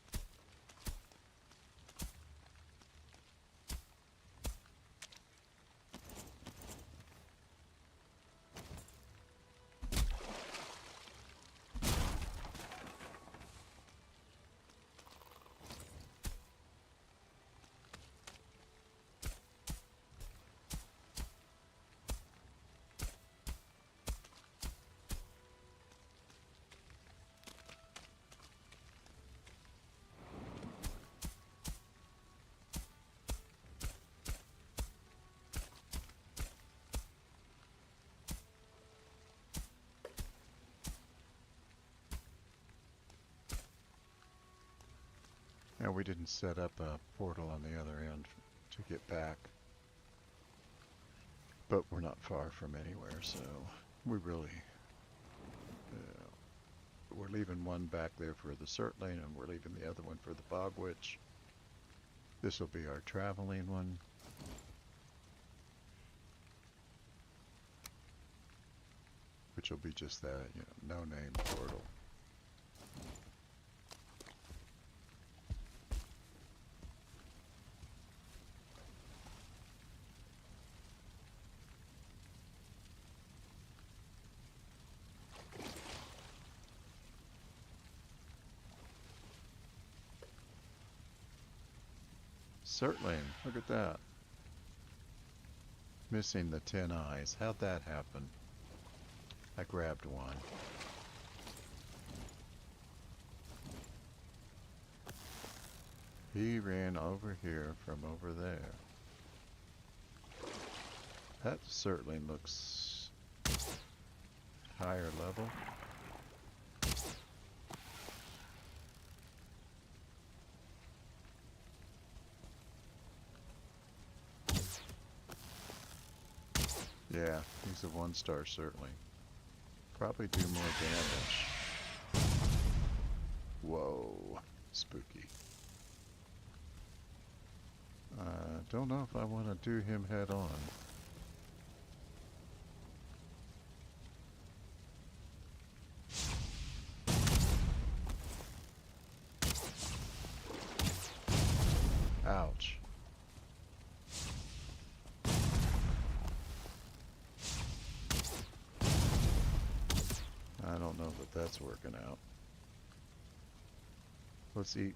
Now we didn't set up a portal on the other end to get back, but we're not far from anywhere, so we really, we're leaving one back there for the Surtling, and we're leaving the other one for the Bog Witch. This will be our traveling one. Which will be just that, no-name portal. Certainly, look at that. Missing the 10 eyes. How'd that happen? I grabbed one. He ran over here from over there. That certainly looks higher level. Yeah, he's a 1-star certainly. Probably do more damage. Whoa, spooky. Don't know if I want to do him head on. Ouch. I don't know that that's working out. Let's eat.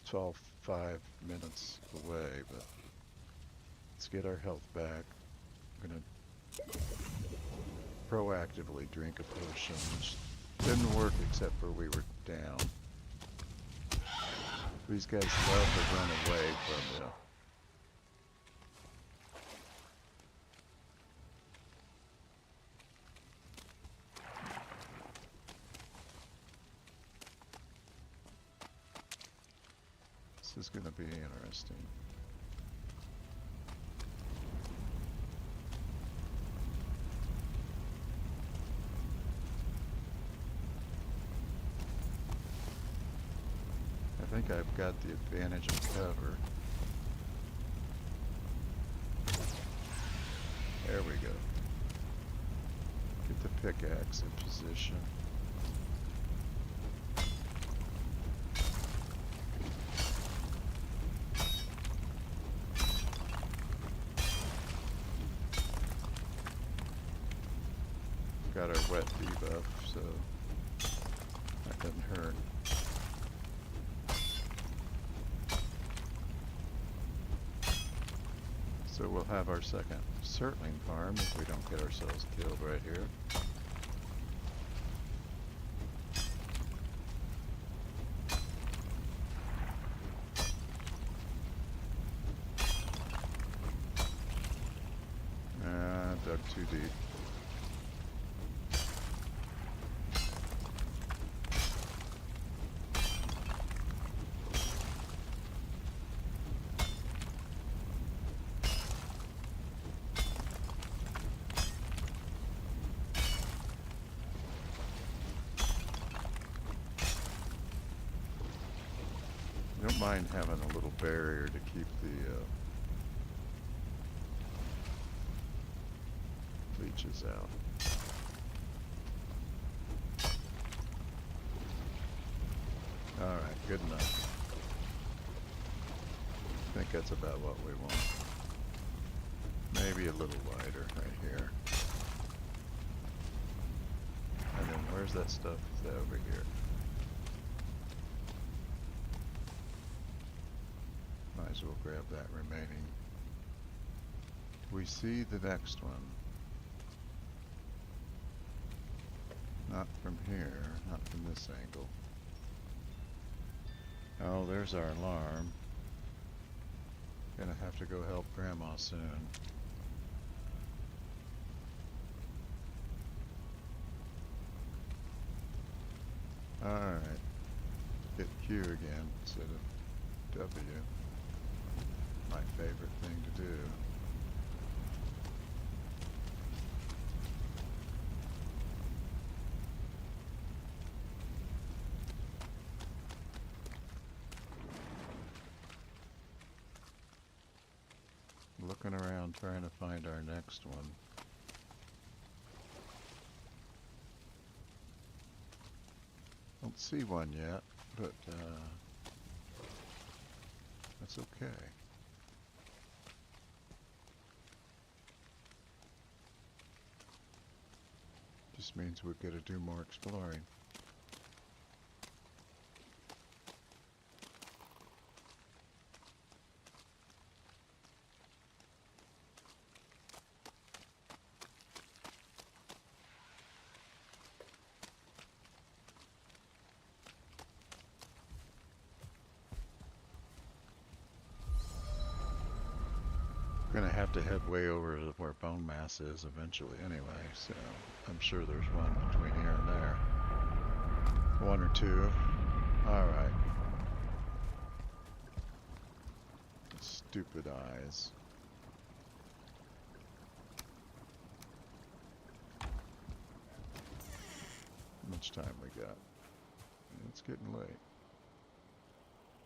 It's all 5 minutes away, but let's get our health back. I'm gonna proactively drink a potion, which didn't work except for we were down. These guys love to run away from you. This is going to be interesting. think I've got the advantage of cover. There we go. Get the pickaxe in position. Got our wet debuff, so that doesn't hurt. So we'll have our second Surtling farm if we don't get ourselves killed right here. Dug too deep. Don't mind having a little barrier to keep the leeches out. Alright, good enough. I think that's about what we want. Maybe a little wider right here. And then where's that stuff? It's over here. Might as well grab that remaining. We see the next one. Not from here, not from this angle. Oh, there's our alarm. Gonna have to go help Grandma soon. Alright. Hit Q again instead of W. My favorite thing to do. Looking around trying to find our next one. Don't see one yet, but that's okay. Just means we've got to do more exploring. Gonna have to head way over to where Bonemass is eventually anyway, so I'm sure there's one between here and there. One or two. Alright. Stupid eyes. How much time we got? It's getting late.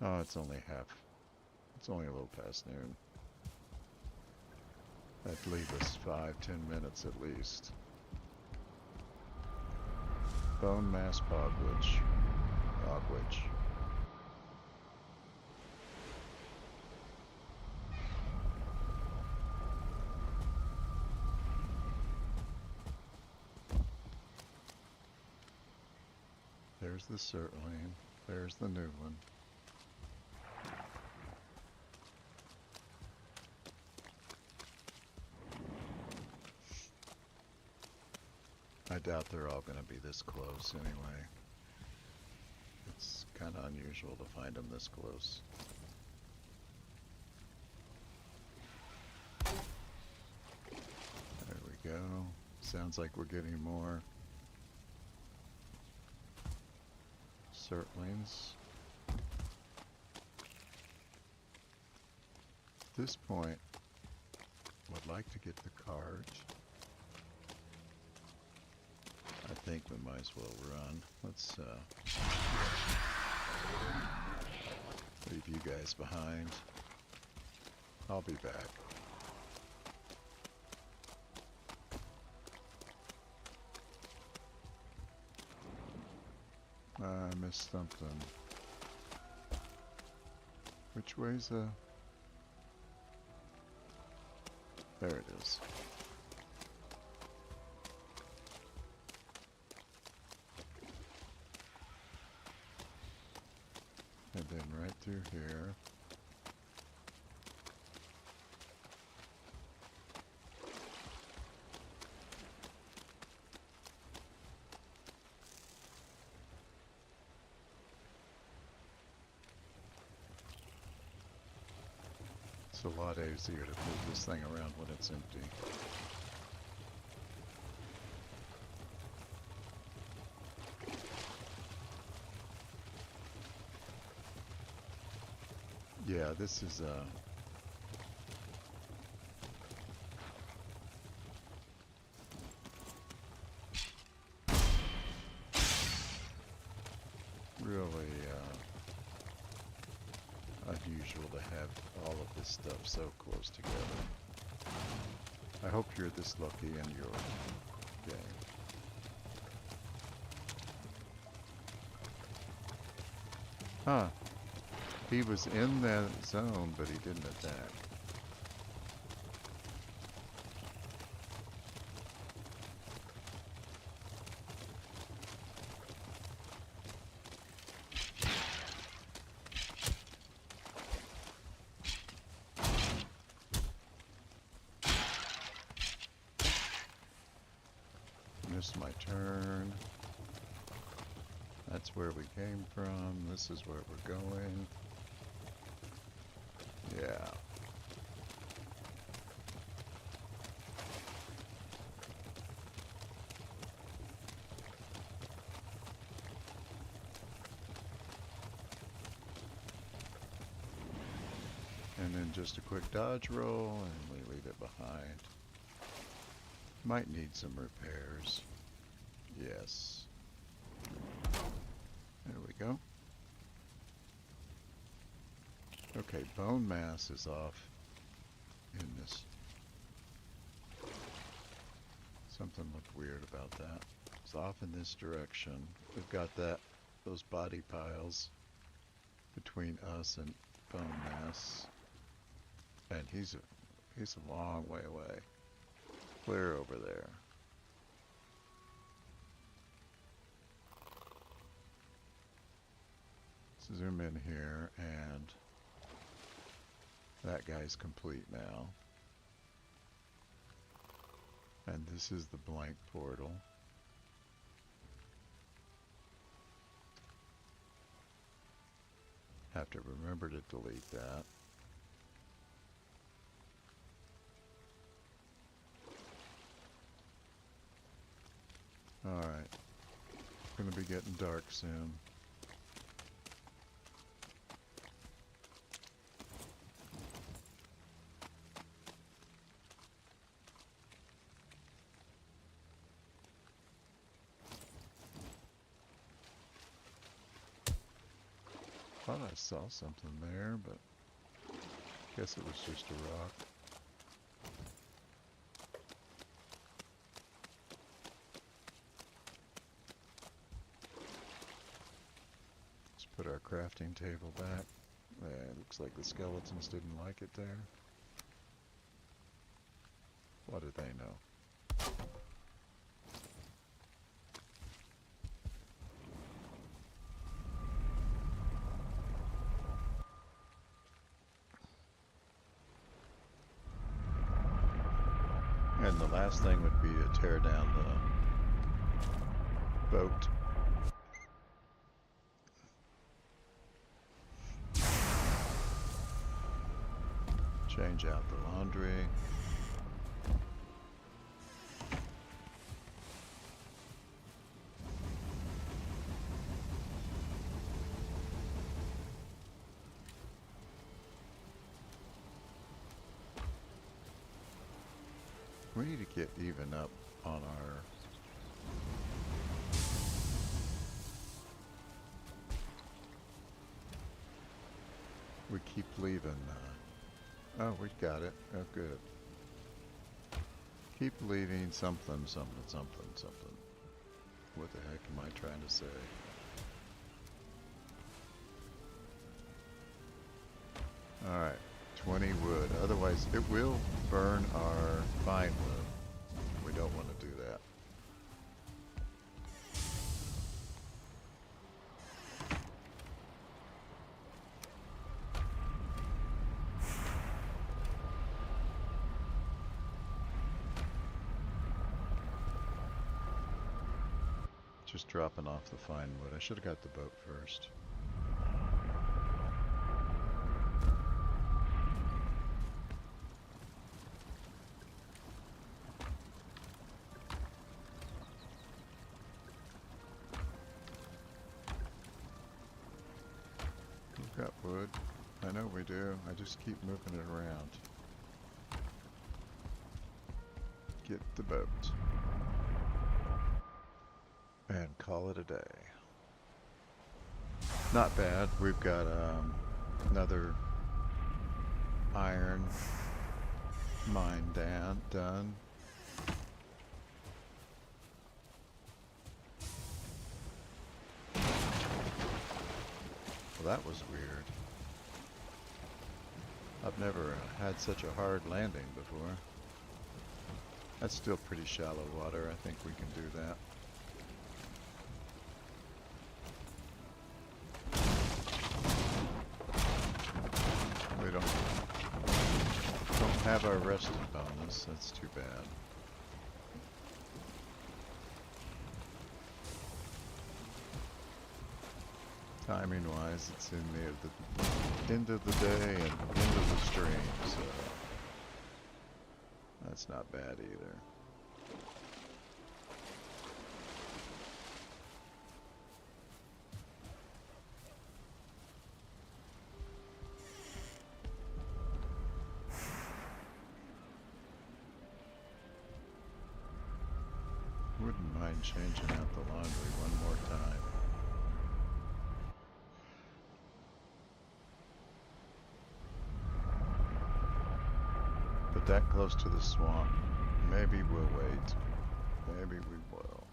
Oh, it's only it's only a little past noon. That'd leave us 5-10 minutes at least. Bonemass Bogwitch. There's the Surtling. There's the new one. I doubt they're all going to be this close anyway. It's kind of unusual to find them this close. There we go. Sounds like we're getting more Surtlings. At this point, would like to get the cart. I think we might as well run. Let's Leave you guys behind. I'll be back. I missed something. Which way's the... There it is. And then right through here. It's a lot easier to move this thing around when it's empty. Yeah, this is really unusual to have all of this stuff so close together. I hope you're this lucky in your game. Huh. He was in that zone, but he didn't attack. Missed my turn. That's where we came from. This is where we're going. Yeah. And then just a quick dodge roll and we leave it behind. Might need some repairs. Yes. There we go. Okay, Bonemass is off in this. Something looked weird about that. It's off in this direction. We've got those body piles between us and Bonemass. And he's a long way away. Clear over there. Zoom in here, and that guy's complete now. And this is the blank portal. Have to remember to delete that. Alright. It's gonna be getting dark soon. Thought I saw something there, but guess it was just a rock. Let's put our crafting table back. It looks like the skeletons didn't like it there. What do they know? And the last thing would be to tear down the boat. Change out the laundry. We need to get even up on our We keep leaving. Oh, we got it. Oh, good. Keep leaving something, something, something, something. What the heck am I trying to say? Alright, 20 wood. Otherwise, it will burn our fine wood. We don't want to do that. Just dropping off the fine wood. I should have got the boat first. We've got wood. I know we do. I just keep moving it around. Get the boat. And call it a day. Not bad. We've got another iron mine done. Well, that was weird. I've never had such a hard landing before. That's still pretty shallow water. I think we can do that. We don't have our resting bonus. That's too bad. Timing wise, it's in the end of the day and end of the stream, so that's not bad either. Wouldn't mind changing out the laundry one more time. But that close to the swamp, maybe we'll wait. Maybe we will.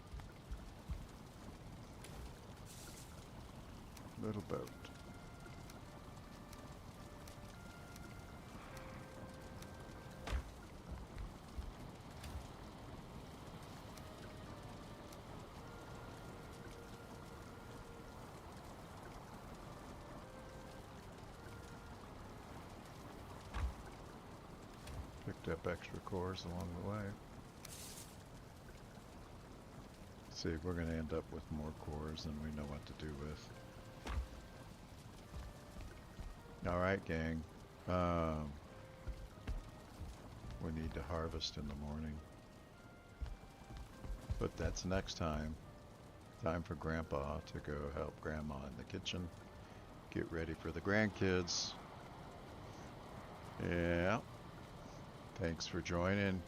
Little boat. Picked up extra cores along the way. See, we're going to end up with more cores than we know what to do with. Alright, gang. We need to harvest in the morning. But that's next time. Time for Grandpa to go help Grandma in the kitchen. Get ready for the grandkids. Yeah. Thanks for joining.